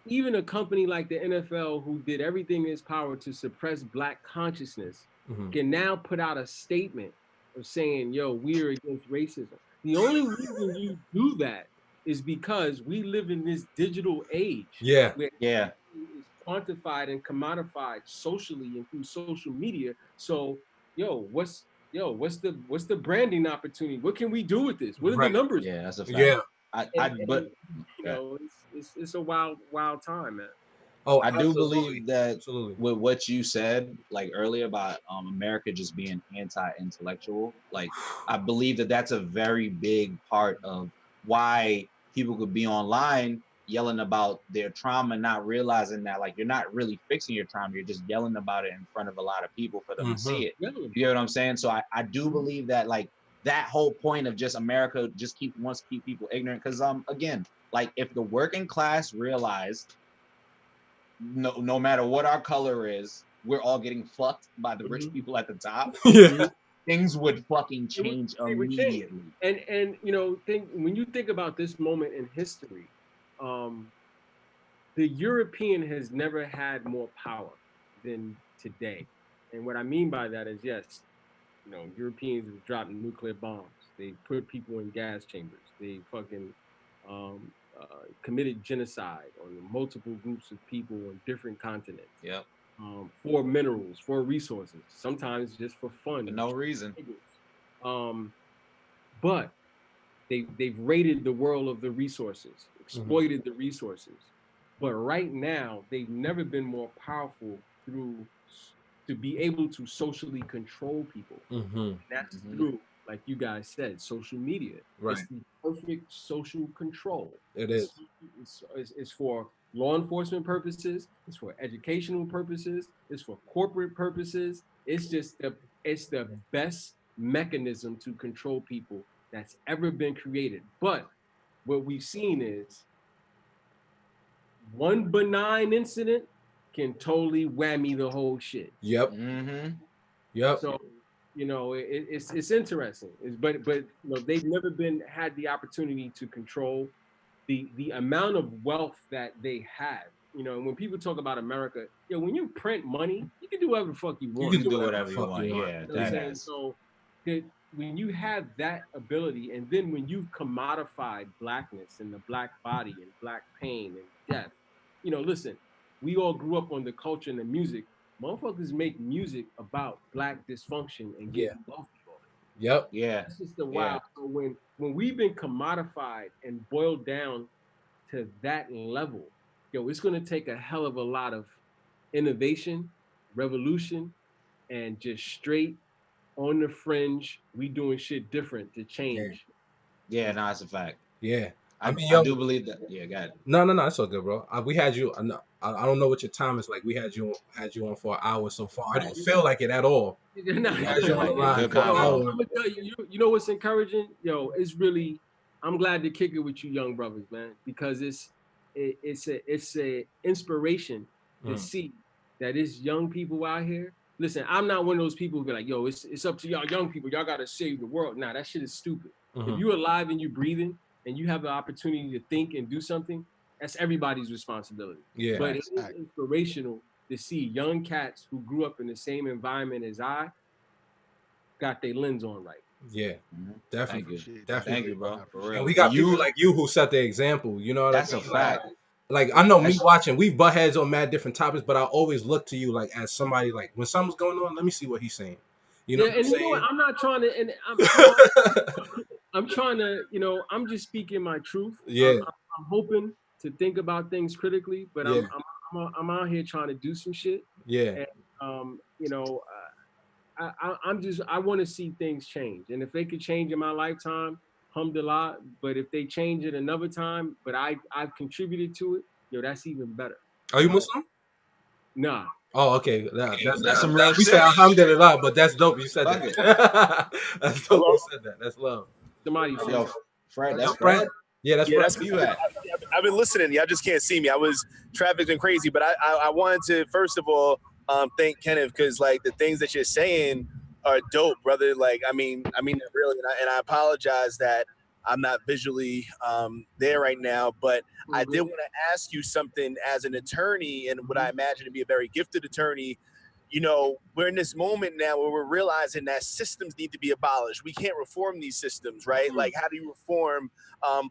even a company like the NFL, who did everything in its power to suppress black consciousness, Hmm. can now put out a statement of saying, yo, we are against racism. The only reason you do that is because we live in this digital age Yeah. where yeah, everything is quantified and commodified socially and through social media. So, what's the branding opportunity? What can we do with this? What are the Right. numbers? yeah, that's a fact. Yeah. I And but okay. it's a wild time, man. Oh, I do absolutely. believe that Absolutely. with what you said like earlier about America just being anti-intellectual, like I believe that that's a very big part of why people could be online yelling about their trauma, not realizing that like you're not really fixing your trauma, you're just yelling about it in front of a lot of people for them to Hmm. see it. Yeah. You get what I'm saying? So I do Mhm. believe that like that whole point of just America just wants to keep people ignorant because again, like if the working class realized no matter what our color is, we're all getting fucked by the rich Mhm. people at the top, Yeah. Mhm. things would fucking It would, change it would change. immediately. And think when you think about this moment in history, um, the European has never had more power than today. And what I mean by that is, yes, Europeans have dropped nuclear bombs. They put people in gas chambers. They fucking committed genocide on multiple groups of people on different continents, Yep. for minerals, for resources, sometimes just for For fun. no reason. Um, but they've raided the world of the resources, Hmm. exploited the resources. But right now, they've never been more powerful to be able to socially control people. Hmm. That's Hmm. through, like you guys said, social media. It's Right. the perfect social control. It It's, is. it's for law enforcement purposes. It's for educational purposes. It's for corporate purposes. It's the best mechanism to control people that's ever been created. But what we've seen is one benign incident can totally whammy the whole shit. Yep. Mm-hmm. Yep. So, it's interesting. But they've never been had the opportunity to control the amount of wealth that they have. And when people talk about America, when you print money, you can do whatever the fuck you You You want. can can do do whatever the whatever you fuck you want. want. Yeah, You know what I'm that Yeah. saying? has. So when you have that ability, and then when you've commodified blackness and the black body and black pain and death, listen, we all grew up on the culture and the music. Motherfuckers make music about black dysfunction and Yeah. getting wealthy on it. Yep. Yeah, That's just the yeah, wild. So when we've been commodified and boiled down to that level, it's gonna take a hell of a lot of innovation, revolution, and just straight on the fringe. We doing shit different to Yeah. change. yeah. No, it's a fact. Yeah. I mean, I yo, do believe that. Yeah, got it. no, no, no, it's all good, bro. We had you. I don't know what your time is like. We had you on for an hour so far. I don't feel like it at all. Nah, We I had you feel on the like it. line Good for an I'm convo. hour. gonna tell you, you know what's encouraging? It's really, I'm glad to kick it with you young brothers, man, because it's a inspiration to Mm, see that it's young people out here. Listen, I'm not one of those people who be like, yo, it's up to y'all young people. Y'all gotta save the world. Nah, that shit is stupid. If mhm. you're alive and you're breathing and you have the opportunity to think and do something, that's everybody's responsibility. Yeah. But it Facts. is inspirational to see young cats who grew up in the same environment as I got their lens on right. Yeah. Mhm. Thank Definitely. you. Appreciate that, Thank Definitely. you, bro. bro. I For appreciate And we real. that. And got people you, like you who set the example. You know what I that's a mean? Like, fact. I know me That's watching, we butt heads on mad different topics, but I always look to you like as somebody like when something's going on, let me see what he's saying. You know yeah, what I'm and you know what? saying? I'm not trying to, and I'm trying to, I'm just speaking my truth. Yeah, I'm hoping to think about things critically, but yeah, I'm out here trying to do some shit, yeah. and I'm just I want to see things change, and if they could change in my lifetime, alhamdulillah. But if they change it another time, but I've contributed to it, that's even better. Are you Muslim? Nah, Oh, okay. That's some real We say shit. alhamdulillah, but that's dope. You said Fuck it. that. That's dope. Hello? You said that. That's love. somebody say Yo, something. Fred, Yo, that's Fred. Fred. Yeah, that's Yeah, Fred. that's Where me. you at? I've been listening. Y'all just can't see me. I was traffic's been crazy, but I wanted to first of all thank Kenneth because like the things that you're saying are dope, brother. Like I mean that really, and I apologize that I'm not visually there right now, but I did Mhm. want to ask you something as an attorney and what I imagine to be a very gifted attorney. We're in this moment now where we're realizing that systems need to be abolished. We can't reform these systems, right? Mhm. Like, how do you reform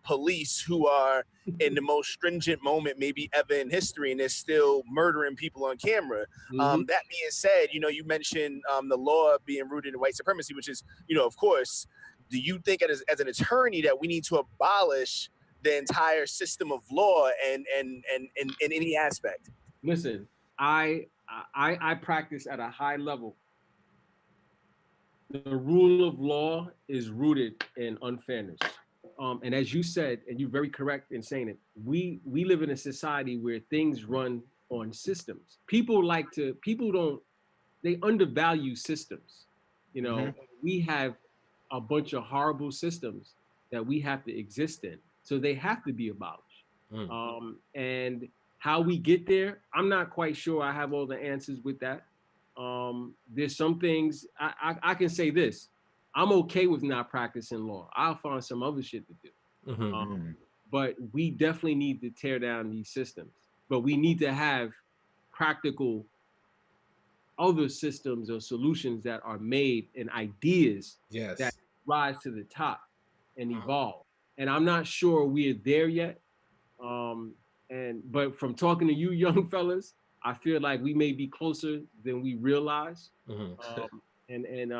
police who are in the most stringent moment maybe ever in history and they're still murdering people on camera? Mhm. That being said, you mentioned the law being rooted in white supremacy, which is, of course. Do you think as an attorney that we need to abolish the entire system of law and in any aspect? Listen, I practice at a high level. The rule of law is rooted in unfairness. And as you said, and you're very correct in saying it, we live in a society where things run on systems. People don't they undervalue systems. Mm-hmm. We have a bunch of horrible systems that we have to exist in, so they have to be abolished. Mm. And how we get there, I'm not quite sure. I have all the answers with that. There's some things I can say this. I'm okay with not practicing law. I'll find some other shit to do. Mm-hmm. Um, Mm-hmm. but we definitely need to tear down these systems. But we need to have practical other systems or solutions that are made and ideas that Yes. rise to the top and evolve. And I'm not sure we're there yet. But from talking to you young fellas, I feel like we may be closer than we realize. Mm-hmm.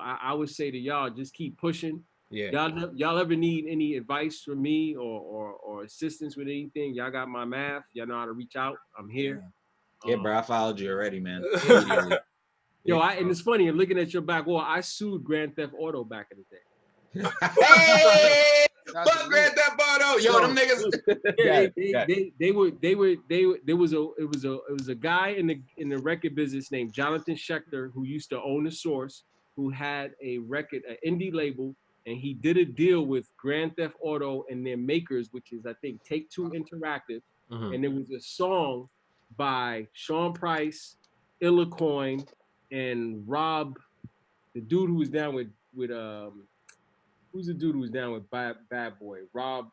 I would say to y'all, just keep pushing. Yeah. Y'all ever need any advice from me or assistance with anything? Y'all got my math. Y'all know how to reach out. I'm Yeah. here. Yeah, Um, bro. I followed you already, man. yeah, Immediately. yo, and it's funny. Looking at your back wall, I sued Grand Theft Auto back in the day. Hey, That's fuck lit. Grand Theft Auto. Yo, them Yo, niggas. look, yeah, Got it. Got it. there was a guy in the record business named Jonathan Schechter who used to own the Source, who had an indie label, and he did a deal with Grand Theft Auto and their makers, which is I think Take Two Interactive, and there was a song by Sean Price, Illacoin, and Rob, the dude who was down with who's the dude who was down with Bad Boy? Rob,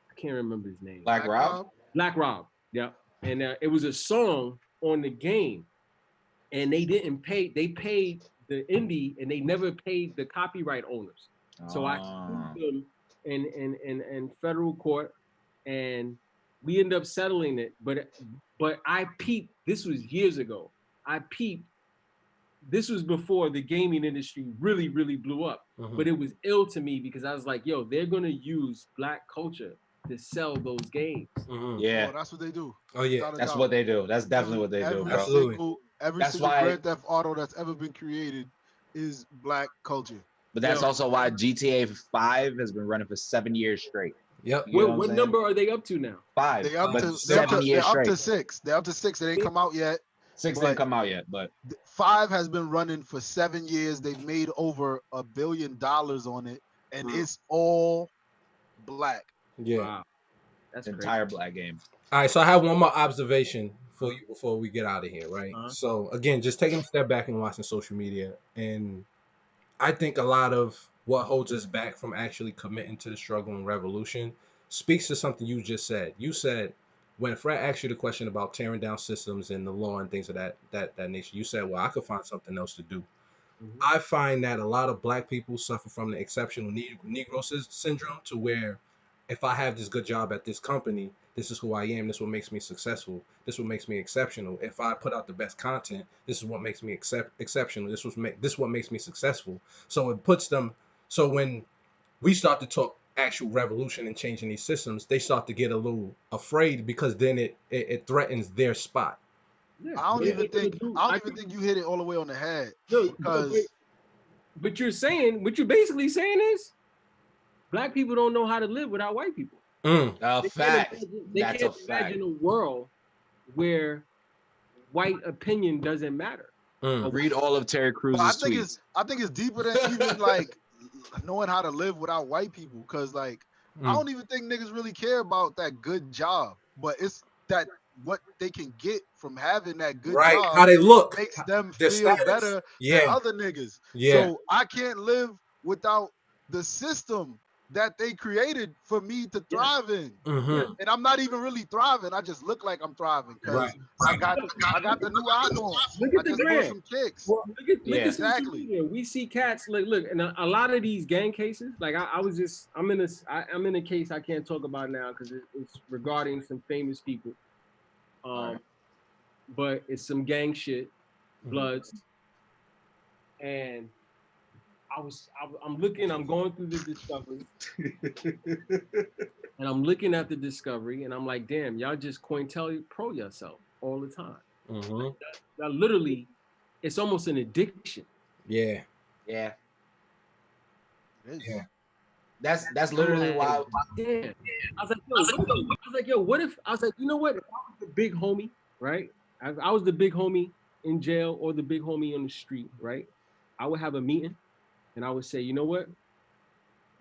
I can't remember his name. Black Rob. Black Rob. Yeah. And it was a song on the game, and they didn't pay. They paid the indie, and they never paid the copyright owners. So I sued them in federal court, and we ended up settling it. But I peeped. This was years ago. I peeped. This was before the gaming industry really, really blew up. But it was ill to me because I was like, yo, they're gonna use Black culture to sell those games. Yeah. Oh, that's what they do. Oh yeah, Without a That's doubt. what they do. That's definitely what they do, bro. Absolutely. Every That's single why- Grand Theft Auto that's ever been created is Black culture. But that's also why GTA 5 has been running for 7 years straight. Yep. You know What I'm saying? number are they up to now? 5. They up but to 7 years they're up straight. to 6. They're up to 6. They ain't come out yet. 6 but- didn't come out yet, but 5 has been running for 7 years. They've made over $1 billion on it, and it's all Black. Yeah. Wow. That's the crazy. entire Black game. All right, so I have one more observation for you before we get out of here, right? Uh-huh. So again, just taking a step back and watching social media, and I think a lot of what holds us back from actually committing to the struggle and revolution speaks to something you just said. You said when Fred asked you the question about tearing down systems and the law and things of that nature, you said, "Well, I could find something else to do." I find that a lot of Black people suffer from the exceptional Negro syndrome, to where if I have this good job at this company, this is who I am. This is what makes me successful. This is what makes me exceptional. If I put out the best content, this is what makes me exceptional. This is what makes me successful. So it puts them. So when we start to talk actual revolution and changing these systems, they start to get a little afraid, because then it threatens their spot. Yeah. I don't even think think you hit it all the way on the head, Look, because but you're saying, what you're basically saying is Black people don't know how to live without white people. A fact. They That's can't a fact. imagine a world where white opinion doesn't matter. Read all of Terry Cruz's I think tweets. it's deeper than even like knowing how to live without white people. Because like I don't even think niggas really care about that good job, but it's that what they can get from having that good Right? job How they look makes them their feel status. better than Yeah. other niggas. Yeah. So I can't live without the system that they created for me to thrive in. Mm-hmm. And I'm not even really thriving. I just look like I'm thriving because Right. I got the new iPhone. Look I at the just bought gram. some kicks. Well, look at social Exactly. media. We see cats look, and a lot of these gang cases. Like I'm in a case I can't talk about now because it's regarding some famous people. But it's some gang shit, Bloods, and I'm looking. I'm going through the discovery, and I'm looking at the discovery, and I'm like, damn, y'all just COINTELPRO yourself all the time. That literally, it's almost an addiction. Yeah. Yeah. Yeah. That's literally why. Damn. I was like, yo, what if I was like, you know what? If I was the big homie, right? I was the big homie in jail or the big homie on the street, right? I would have a meeting and I would say, you know what?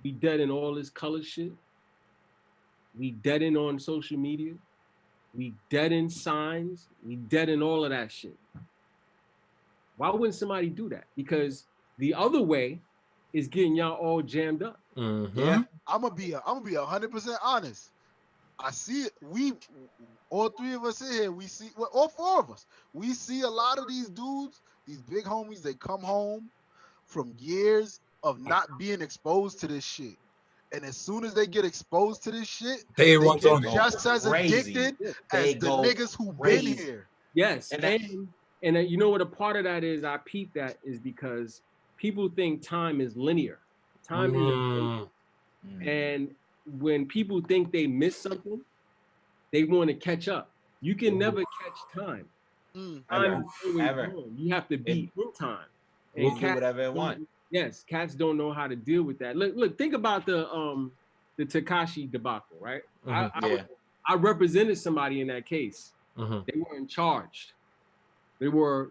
We dead in all this color shit. We dead in on social media. We dead in signs. We dead in all of that shit. Why wouldn't somebody do that? Because the other way is getting y'all all jammed up. Yeah, I'm gonna be 100% honest. I see it. We all three of us in here. We see all four of us. We see a lot of these dudes, these big homies. They come home from years of not being exposed to this shit, and as soon as they get exposed to this shit, they get just as crazy. addicted as the niggas who been here. Yes, and you know what? A part of that is I peep that is because people think time is linear. Time is, and when people think they miss something, they want to catch up. You can never catch time. Time is always gone. You have to be in time. And do whatever it want. Yes, cats don't know how to deal with that. Look, think about the Tekashi debacle, right? I represented somebody in that case. They weren't charged. They were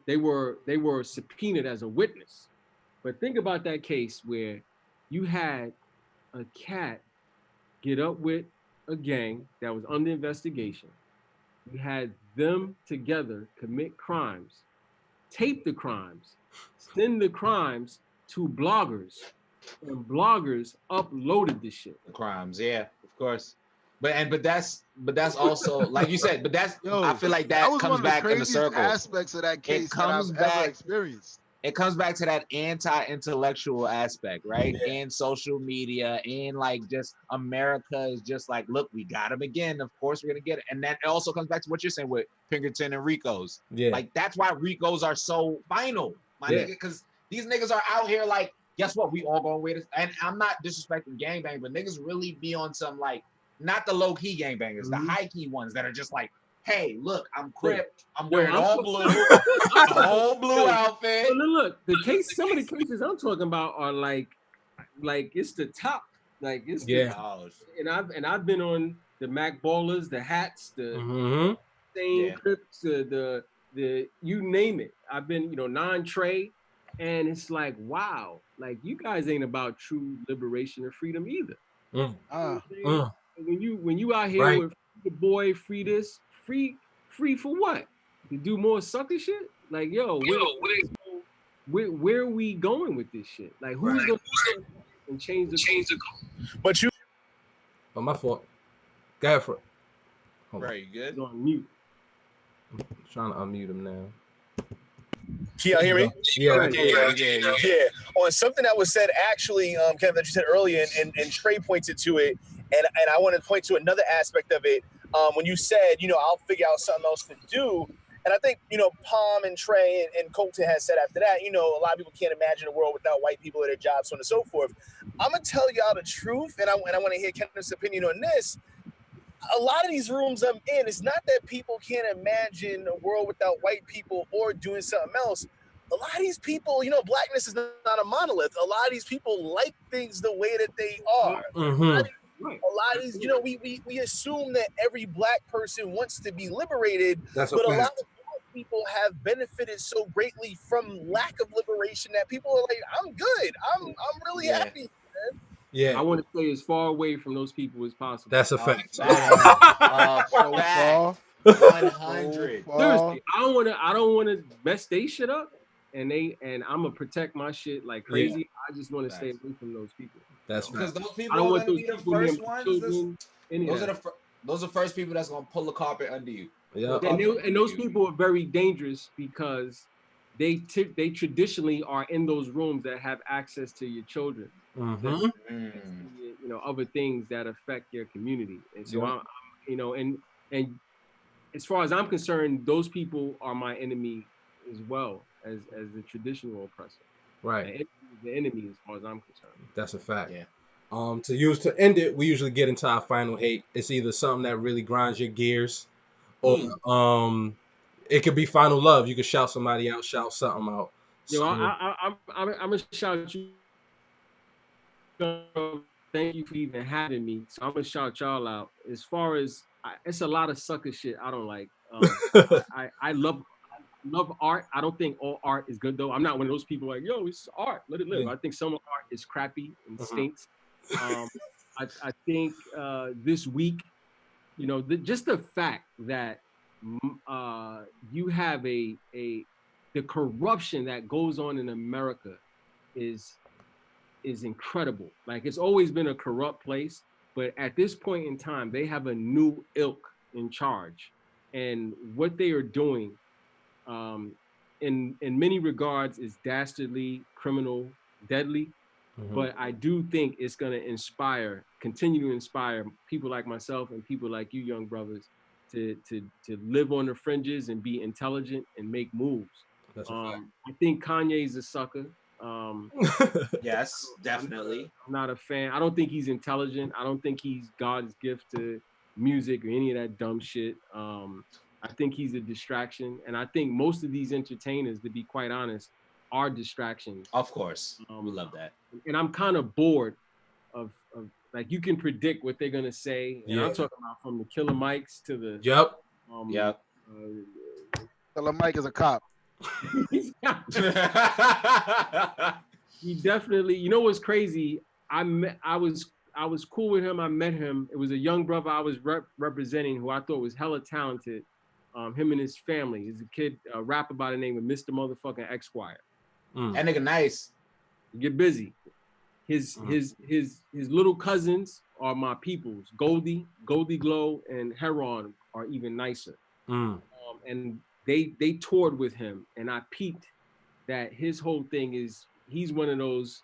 subpoenaed as a witness. But think about that case where you had a cat get up with a gang that was under investigation. We had them together commit crimes, tape the crimes, send the crimes to bloggers, and bloggers uploaded the shit. The crimes, yeah, of course. But that's also like you said. But that's I Yo, feel like that that was comes one of the back in the craziest circle. aspects of that It case that I've comes ever back. experienced. It comes back to that anti-intellectual aspect, right? Yeah. And social media, and like just America is just like, look, we got them again. Of course, we're gonna get it. And that also comes back to what you're saying with Pinkerton and Ricos. Yeah. Like that's why Ricos are so final, my Yeah. nigga, because these niggas are out here like, guess what? We all gonna wear this. And I'm not disrespecting gangbang, but niggas really be on some like, not the low key gangbangers, the high key ones that are just like, hey, look, I'm Crip, I'm wearing all blue, a whole blue outfit. So look, some of the cases I'm talking about are like it's the top, like it's the Yeah. top. And I've been on the Mac Ballers, the hats, the Mm-hmm. same Yeah. Crips, the you name it. I've been, non-Trey, and it's like, wow, like you guys ain't about true liberation or freedom either. Mm. Ah, When you out here Right. with free the boy, free this, free for what? To do more sucker shit? Like, yo, where are we going with this shit? Like, who's gonna and change the But you Oh, my fault. Go ahead for it. Hold on. Right, you good? on mute? I'm trying to unmute him now. can y'all hear me? Yeah. Yeah. On something that was said actually, Kenneth, that you said earlier, and Trey pointed to it, and I want to point to another aspect of it. When you said, I'll figure out something else to do. And I think, Palm and Trey and Colton has said after that, a lot of people can't imagine a world without white people at their jobs, so on and so forth. I'm going to tell y'all the truth, and I want to hear Kenneth's opinion on this. A lot of these rooms I'm in, it's not that people can't imagine a world without white people or doing something else. A lot of these people, blackness is not a monolith. A lot of these people like things the way that they are. Mm-hmm. A lot of these, we assume that every black person wants to be liberated, That's a but a lot fact. of black people have benefited so greatly from lack of liberation that people are like, I'm good. I'm really happy. Man. Yeah. I want to stay as far away from those people as possible. That's a fact. so Fact. far, 100. so far. Seriously, I don't want to mess they shit up, and I'm gonna protect my shit like crazy. I just want to stay away from those people. That's Because fact. those I people don't are want gonna those be the people near first my ones. children. Those are the first people that's gonna pull the carpet under you. Yeah. And those people are very dangerous because they traditionally are in those rooms that have access to your children, Mm-hmm. other things that affect your community. And so Yeah. and as far as I'm concerned, those people are my enemy as well as the traditional oppressor. Right. The enemy as far as I'm concerned. That's a fact. Yeah. To end it, we usually get into our final hate. It's either something that really grinds your gears, or it could be final love. You could shout somebody out, shout something out. Yo, So I'm gonna shout you. Thank you for even having me. So I'm gonna shout y'all out. As far as it's a lot of sucker shit I don't like. I love art. I don't think all art is good though. I'm not one of those people like, yo, it's art, let it live. Yeah. I think some art is crappy and stinks. I think this week, just the fact that you have the corruption that goes on in America is incredible. Like, it's always been a corrupt place, but at this point in time, they have a new ilk in charge, and what they are doing, in many regards, is dastardly, criminal, deadly. But I do think it's going to continue to inspire people like myself and people like you, young brothers, to live on the fringes and be intelligent and make moves. That's a fact. I think Kanye's a sucker. Yes, definitely. I'm not a fan. I don't think he's intelligent. I don't think he's God's gift to music or any of that dumb shit. I think he's a distraction. And I think most of these entertainers, to be quite honest, are distractions. Of course. We love that. And I'm kind of bored of like, you can predict what they're gonna say. And I'm talking about from the Killer Mikes to the Killer Mike is a cop. He definitely, what's crazy? I I was cool with him. I met him. It was a young brother I was representing who I thought was hella talented. Him and his family. He's a kid, a rapper by the name of Mr. Motherfucking Esquire. That nigga nice. Get busy. Mm. His little cousins are my peoples. Goldie Glow, and Heron are even nicer. Mm. And they toured with him, and I peeped that his whole thing is he's one of those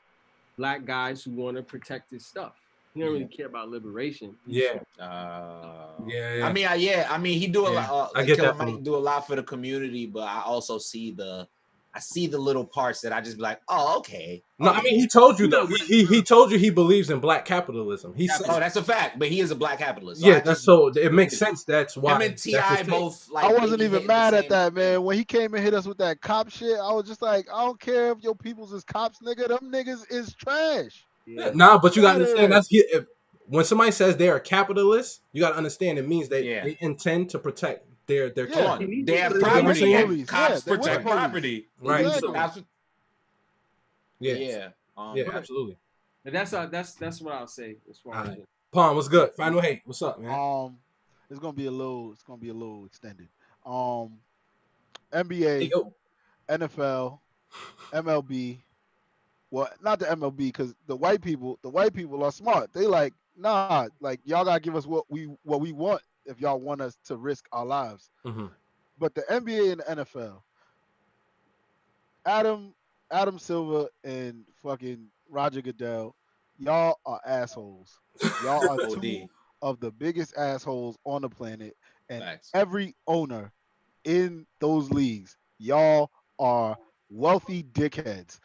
black guys who want to protect his stuff. He don't really care about liberation. Yeah. I mean, I mean, he do a Yeah. lot. I Like get Killer that from Mike him. do a lot for the community, but I also see the little parts that I just be like, oh, okay. No, I mean he told you though. He told you he believes in black capitalism. He said, Oh, that's a fact. But he is a black capitalist, so yeah, I that's just so it makes sense. That's him why and that's his Ti take. both I like they wasn't be even hitting the mad at same. that, man. When he came and hit us with that cop shit, I was just like, I don't care if your peoples is cops, nigga. Them niggas is trash. Yeah. Nah, but you Get gotta out of understand here. when somebody says they are capitalists, you gotta understand it means Yeah. they intend to protect their Hold Yeah, country. on, they have they with the property, and police. Yeah, cops they with the protect police. property. Right. Exactly. So But yeah. yeah, Yeah, But absolutely. that's what I'll say as All far as right. it. Palm, what's good? Final hate. What's up, man? It's gonna be a little extended. Um, Hey, NBA, yo. NFL, MLB. Well, not the MLB because the white people are smart. They like, nah, like y'all gotta give us what we want if y'all want us to risk our lives. Mm-hmm. But the NBA and the NFL, Adam Adam Silver and fucking Roger Goodell, y'all are assholes. Y'all are two OD of the biggest assholes on the planet, and facts. every owner in those leagues, y'all are wealthy dickheads.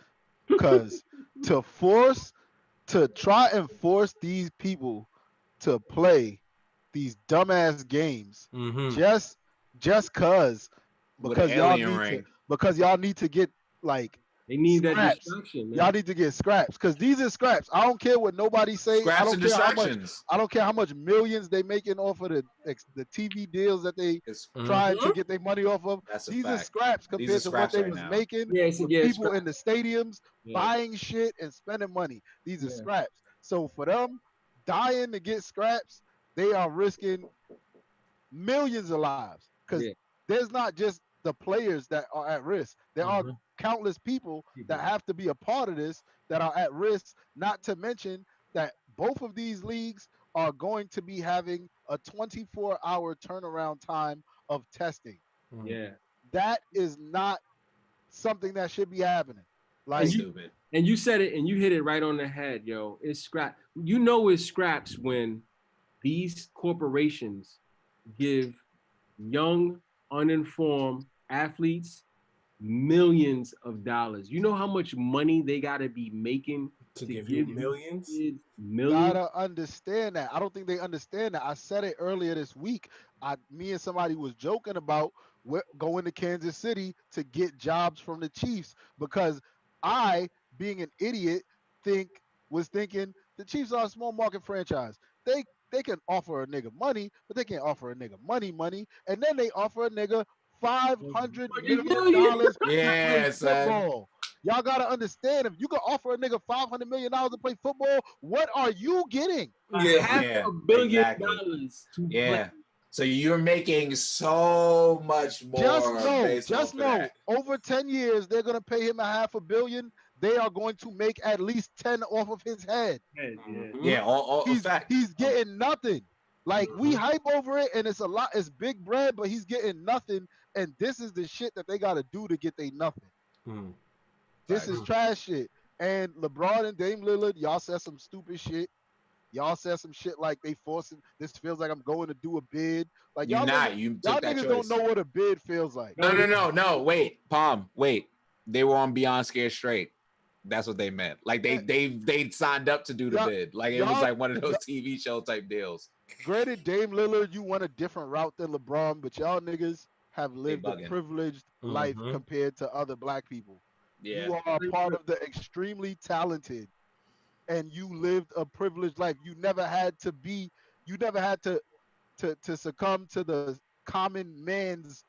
Cause to force to try and force these people to play these dumbass games Mm-hmm. just With an because y'all alien need to ring. get like They need that scraps. distraction, Y'all man. need to get scraps because these are scraps. I don't care what nobody say. I Scraps don't and care how much. distractions. I don't care how much millions they making off of the TV deals that they It's, trying Mm-hmm. to get their money off of. that's a These are fact. scraps These are compared to what scraps they right was now. making Yeah, it's, with yeah, it's, people in the stadiums yeah, buying shit and spending money. These are yeah. scraps. So for them dying to get scraps, they are risking millions of lives because Yeah. there's not just the players that are at risk. There are Mm-hmm. countless people that People. have to be a part of this that are at risk, not to mention that both of these leagues are going to be having a 24-hour turnaround time of testing. Mm-hmm. Yeah. That is not something that should be happening. And Like, you Stupid. and you said it and you hit it right on the head, yo. It's scrap. You know it's scraps when these corporations give young, uninformed athletes millions of dollars. You know how much money they got to be making To to give you give these millions. kids you millions? gotta understand that. I don't think they understand that. I said it earlier this week. Me and somebody was joking about going to Kansas City to get jobs from the Chiefs because I, being an idiot, think was thinking the Chiefs are a small market franchise. They can offer a nigga money, but they can't offer a nigga money. And then they offer a nigga $500 million Millions. to play Yeah, son. football. Y'all gotta understand if you can offer a nigga $500 million to play football, what are you getting? Yeah. Half Yeah, a billion exactly. dollars to play. Yeah. So you're making so much more based Just off of know, that. over 10 years, they're gonna pay him a half a billion. They are going to make at least 10 off of his head. Yeah. Mm-hmm. Yeah, all a fact. He's getting nothing. Like we Mm-hmm. hype over it and it's a lot, it's big bread, but he's getting nothing. And this is the shit that they gotta do to get they nothing. Mm-hmm. This is Facts. trash shit. And LeBron and Dame Lillard, y'all said some stupid shit. Y'all said some shit like they forcing. This feels like I'm going to do a bid. Like You not. You y'all took that niggas don't choice. know what a bid feels like. No, No. Wait, Palm. Wait. They were on Beyond Scared Straight. That's what they meant. Like Yeah, they signed up to do the y'all, bid. Like it was y'all, like one of those y'all TV show type deals. granted Dame Lillard, you went a different route than LeBron, but y'all niggas have They lived a bugging. privileged life Mm-hmm. compared to other black people. Yeah. You are a part of the extremely talented, and you lived a privileged life. You never had to succumb to the common man's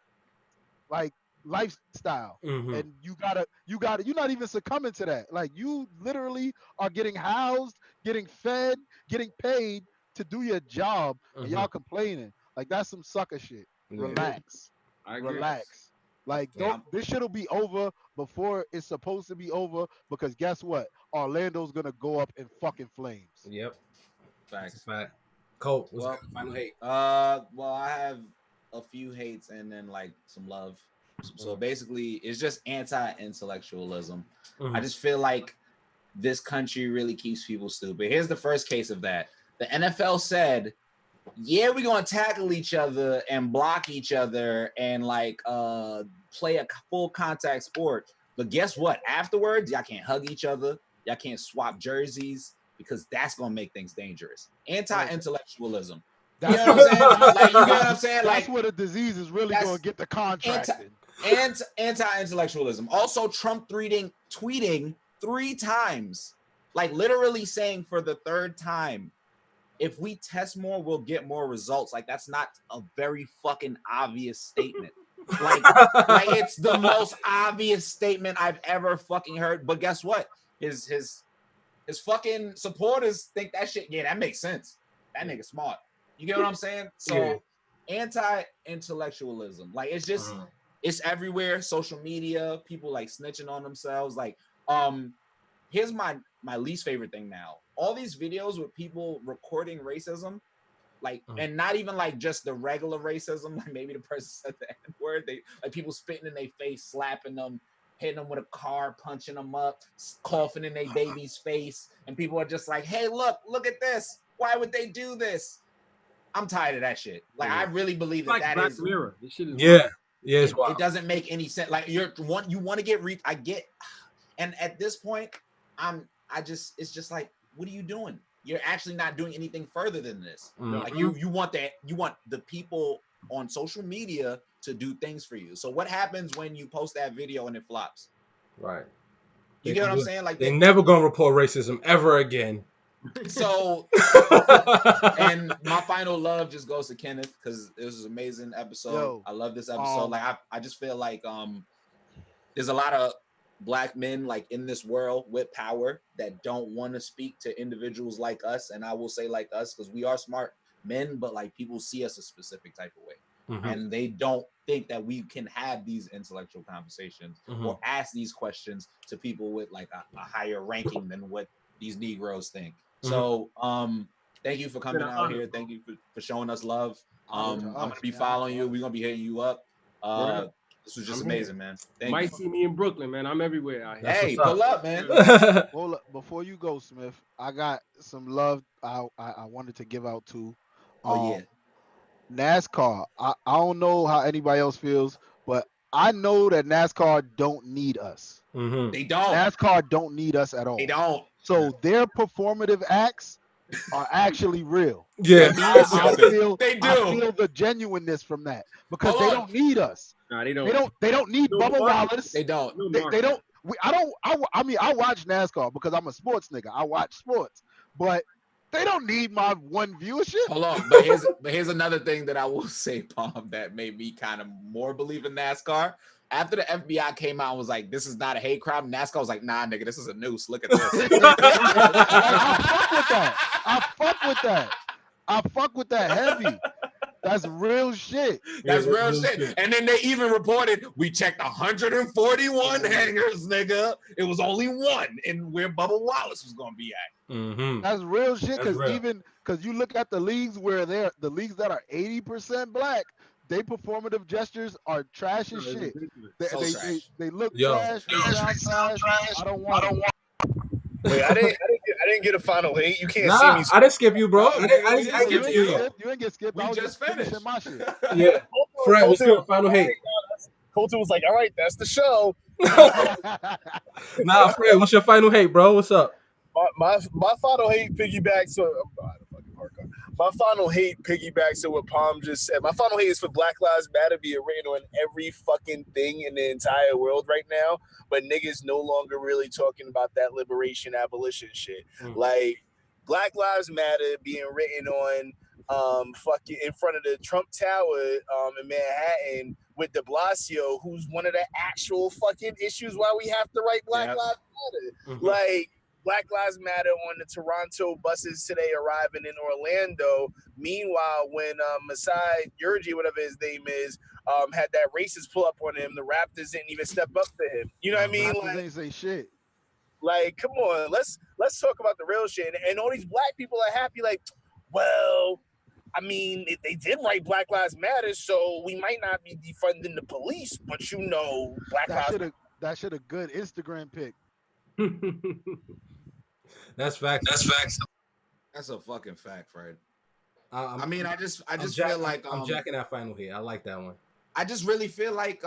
like lifestyle. Mm-hmm. And you're not even succumbing to that. Like you literally are getting housed, getting fed, getting paid to do your job, and Hmm. y'all complaining. Like that's some sucker shit. Yeah. Yeah, Relax. I agree. Relax. Like Yeah, don't this shit'll be over before it's supposed to be over because guess what? Orlando's gonna go up in fucking flames. Yep. That's a facts. fact. Colt, what's Well, good? Final hate. well, I have a few hates and then like some love. So Hmm. basically, it's just anti-intellectualism. I Hmm. just feel like this country really keeps people stupid. Here's the first case of that. The NFL said, "Yeah, we're gonna tackle each other and block each other and like play a full contact sport." But guess what? Afterwards, y'all can't hug each other. Y'all can't swap jerseys because that's gonna make things dangerous. Oh, Anti-intellectualism. You that's know what I'm where saying? that's Like, you get that's what I'm saying? that's Like, where the disease is really gonna that's get the anti contracting. anti-intellectualism. Also, Trump tweeting 3 times, like literally saying for the third time, if we test more, we'll get more results. Like that's not a very fucking obvious statement. Like, like it's the most obvious statement I've ever fucking heard. But guess what? His fucking supporters think that shit. Yeah, that makes sense. That nigga smart. You get what I'm saying? Yeah. So anti-intellectualism, like Mhm. it's everywhere. Social media, people like snitching on themselves. Like, um, here's my least favorite thing now. All these videos with people recording racism, like, Mhm. and not even like just the regular racism, like maybe the person said the N word. They like people spitting in their face, slapping them, hitting them with a car, punching them up, coughing in their baby's face, and people are just like, "Hey, look at this. Why would they do this?" I'm tired of that shit. Like, I Yeah. really believe It's that like that Black is Mirror. This shit is wild. Yeah. Yeah. It's it wild. doesn't make any sense. Like, you want to get I get, and at this point, I just it's just like, what are you doing? You're actually not doing anything further than this. No. Like, Hmm. you want the people on social media to do things for you. So what happens when you post that video and it flops? Right. You They, get what I'm saying? Like they that. never gonna report racism ever again. So, and my final love just goes to Kenneth because it was an amazing episode. Yo, I love this episode. um, Like, I just feel like there's a lot of black men like in this world with power that don't want to speak to individuals like us, and I will say like us because we are smart men, but like people see us a specific type of way, Hmm. and they don't think that we can have these intellectual conversations Hmm. or ask these questions to people with like a higher ranking than what these Negroes think. Hmm. So thank you for It's been coming an out honor, here. bro. Thank you for showing us love. honor to I'm gonna us, be man. Honor to following you. us. We're gonna be hitting you up. Word up. This was just I'm here. amazing, man. You Thank you. might see me in Brooklyn, man. I'm everywhere out here. That's Hey, what's pull up. up, man. Hold up, before you go, Smith, I got some love I wanted to give out to Oh yeah. um NASCAR. I don't know how anybody else feels, but I know that NASCAR don't need us. Hmm. They don't. NASCAR don't need us at They all. don't. So their performative acts are actually real. They Yeah. And need I something. feel They I do. feel the genuineness from that because Hold they on. don't need us. Nah, they They don't. don't need No Bubba market. Wallace. They don't. No They market. don't. I don't. I mean, I watch NASCAR because I'm a sports nigga. I watch sports, but they don't need my one viewership. Hold on. But here's another thing that I will say, Palm, that made me kind of more believe in NASCAR. After the FBI came out and was like, "This is not a hate crime," NASCAR was like, "Nah, nigga, this is a noose. Look at this." Like I fuck with that. I fuck with that. I fuck with that heavy. That's real shit. Yeah. That's That's real real shit. shit. And then they even reported we checked 141 hangars, nigga. It was only one, and where Bubba Wallace was gonna be at. Hmm. That's real shit. That's Cause real. even because you look at the leagues where they're the leagues that are 80% black, they performative gestures are trash No, as it's shit. ridiculous. They So they they, trash. they look Yo. trash. They sound trash. I don't want it. Wait, I didn't get a final hate. You can't see me. Nah, I didn't skip you, bro. No, nigga, we I didn't No, didn't you get skip to ain't you get yet. you. skipped. You ain't get skipped. I We was just just finishing finished. my shit. Yeah. Fred, what's Colton, good? Final hate. Colton was like, "All right, that's the show." Nah, Fred, what's your final hate, bro? What's up? My final hate piggybacks on I'm behind the fucking park car. My final hate piggybacks on what Palm just said. My final hate is for Black Lives Matter being written on every fucking thing in the entire world right now, but niggas no longer really talking about that liberation abolition shit. Mm. Like Black Lives Matter being written on fucking in front of the Trump Tower in Manhattan with De Blasio, who's one of the actual fucking issues why we have to write Black Yep. Lives Matter. Hmm. Like Black Lives Matter on the Toronto buses today arriving in Orlando. Meanwhile, when Masai Urji, whatever his name is, had that racist pull up on him, the Raptors didn't even step up to him. You know what I Uh-huh. mean? Raptors ain't say shit. Come on, let's talk about the real shit. And all these black people are happy. Like, well, I mean, they did write Black Lives Matter, so we might not be defunding the police, but Black That Lives should have that should have good Instagram pic. That's facts. That's facts. That's a fucking fact, Fred. I, I I'm mean, I just feel like I'm jacking that final here. I like that one. I just really feel like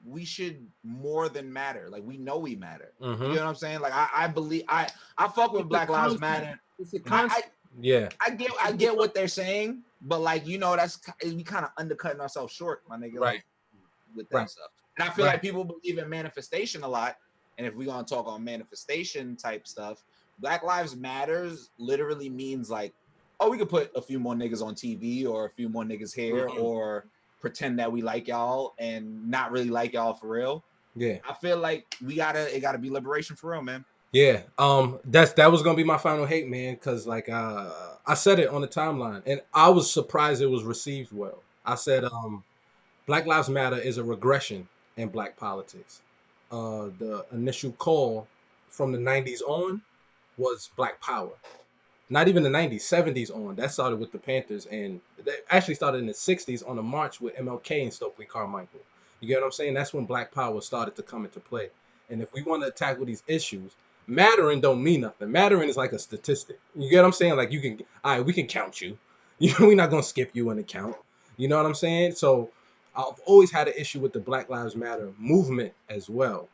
we should more than matter. Like we know we matter. You Mm-hmm. get what I'm saying? Like I believe I fuck with It's a Black Lives concept. Matter. It's a I, concept. Yeah. I get what they're saying, but like that's we kind of undercutting ourselves short, my nigga. Right. Like with Right. that stuff, and I feel Right. like people believe in manifestation a lot. And if we're gonna talk on manifestation type stuff, Black Lives Matters literally means like, oh, we could put a few more niggas on TV or a few more niggas here, Mm-hmm. or pretend that we like y'all and not really like y'all for real. Yeah. I feel like it gotta be liberation for real, man. Yeah. That was gonna be my final hate, man, because like I said it on the timeline, and I was surprised it was received well. I said Black Lives Matter is a regression in black politics. The initial call from the '90s on was Black Power. Not even the '90s, '70s on. That started with the Panthers, and they actually started in the '60s on a march with MLK and Stokely Carmichael. You get what I'm saying? That's when Black Power started to come into play. And if we want to tackle these issues, mattering don't mean nothing. Mattering is like a statistic. You get what I'm saying? Like you can, all right, we can count you. You know, we're not gonna skip you in the count. You know what I'm saying? So I've always had an issue with the Black Lives Matter movement as well.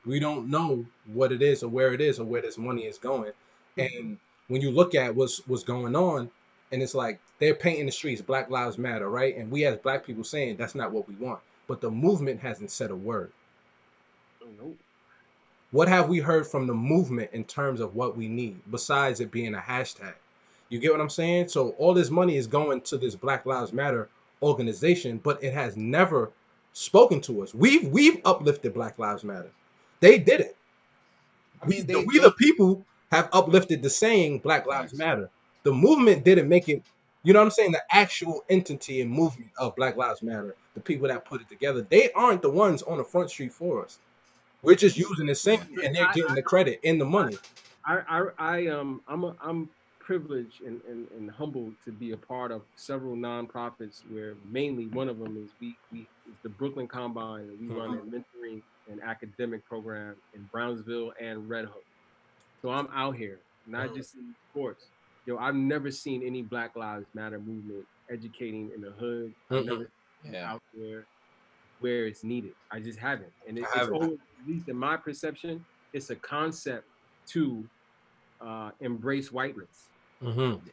We don't know what it is or where it is or where this money is going. And when you look at what's going on, and it's like they're painting the streets Black Lives Matter, right? And we as black people saying that's not what we want. But the movement hasn't said a word. Nope. What have we heard from the movement in terms of what we need besides it being a hashtag? You get what I'm saying? So all this money is going to this Black Lives Matter organization, but it has never spoken to us. We've uplifted Black Lives Matter. They did it. I mean, We the people have uplifted the saying Black Lives facts. Matter. The movement didn't make it. You know what I'm saying? The actual entity and movement of Black Lives Matter, the people that put it together, they aren't the ones on the front street for us. We're just using the saying, Yeah. and they're I, getting the credit and the money. I'm privileged and humbled to be a part of several nonprofits where mainly one of them is we is the Brooklyn Combine, and we run a Mhm. mentoring and academic program in Brownsville and Red Hook. So I'm out here, not just in sports. Yo, I've never seen any Black Lives Matter movement educating in the hood. I've Mm-mm. never seen it Yeah. out there where it's needed. I just haven't. And I it's haven't. always, at least in my perception, it's a concept to embrace whiteness. Mm-hmm.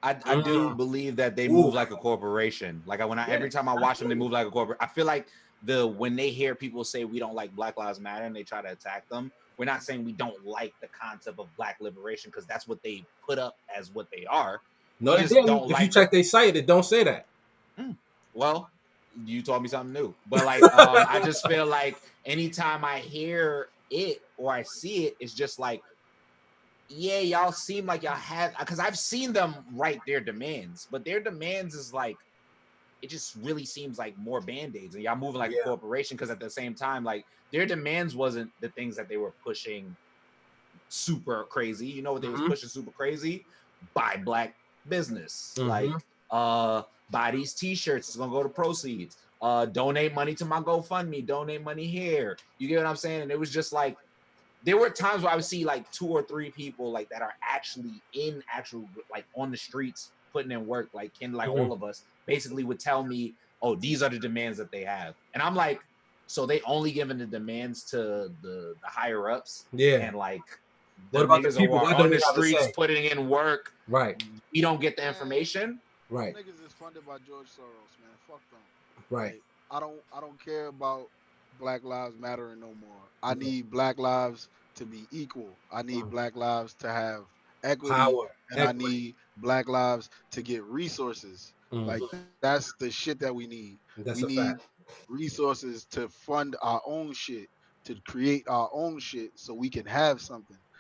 I do Mm. believe that they Ooh. move like a corporation. Like Yeah, every time I watch them, they absolutely. move like a corporate. I feel like when they hear people say we don't like Black Lives Matter and they try to attack them, we're not saying we don't like the concept of black liberation because that's what they put up as what they are. No, We they just didn't. don't If you like the check their site, it don't say that. well, you taught me something new. But like I just feel like anytime I hear it or I see it, it's just like yeah, y'all seem like y'all have because I've seen them write their demands, but their demands is like it just really seems like more band-aids and y'all moving like a Yeah. corporation because at the same time, like their demands wasn't the things that they were pushing super crazy. You know what they was Mm-hmm. pushing super crazy? Buy black business. Mm-hmm. Like buy these t-shirts, it's gonna go to proceeds. Donate money to my GoFundMe, donate money here. You get what I'm saying? And it was just like there were times where I would see like 2 or 3 people like that are actually in actual like on the streets putting in work, like like Mm-hmm. all of us, basically would tell me, oh, these are the demands that they have. And I'm like, so they only giving the demands to the higher ups Yeah. and like What the about the niggas who people? are Why on don't we the have a streets say? putting in work, Right. we don't get the Man, information. them Right. niggas is funded by George Soros, man. Fuck them. Right. Like I don't care about Black Lives Mattering no more. I Mhm. need Black lives to be equal. I need Mhm. Black lives to have equity, Power, and I equity. need Black lives to get resources. Mhm. Like that's the shit that we need. We That's a need fact. resources to fund our own shit, to create our own shit so we can have something.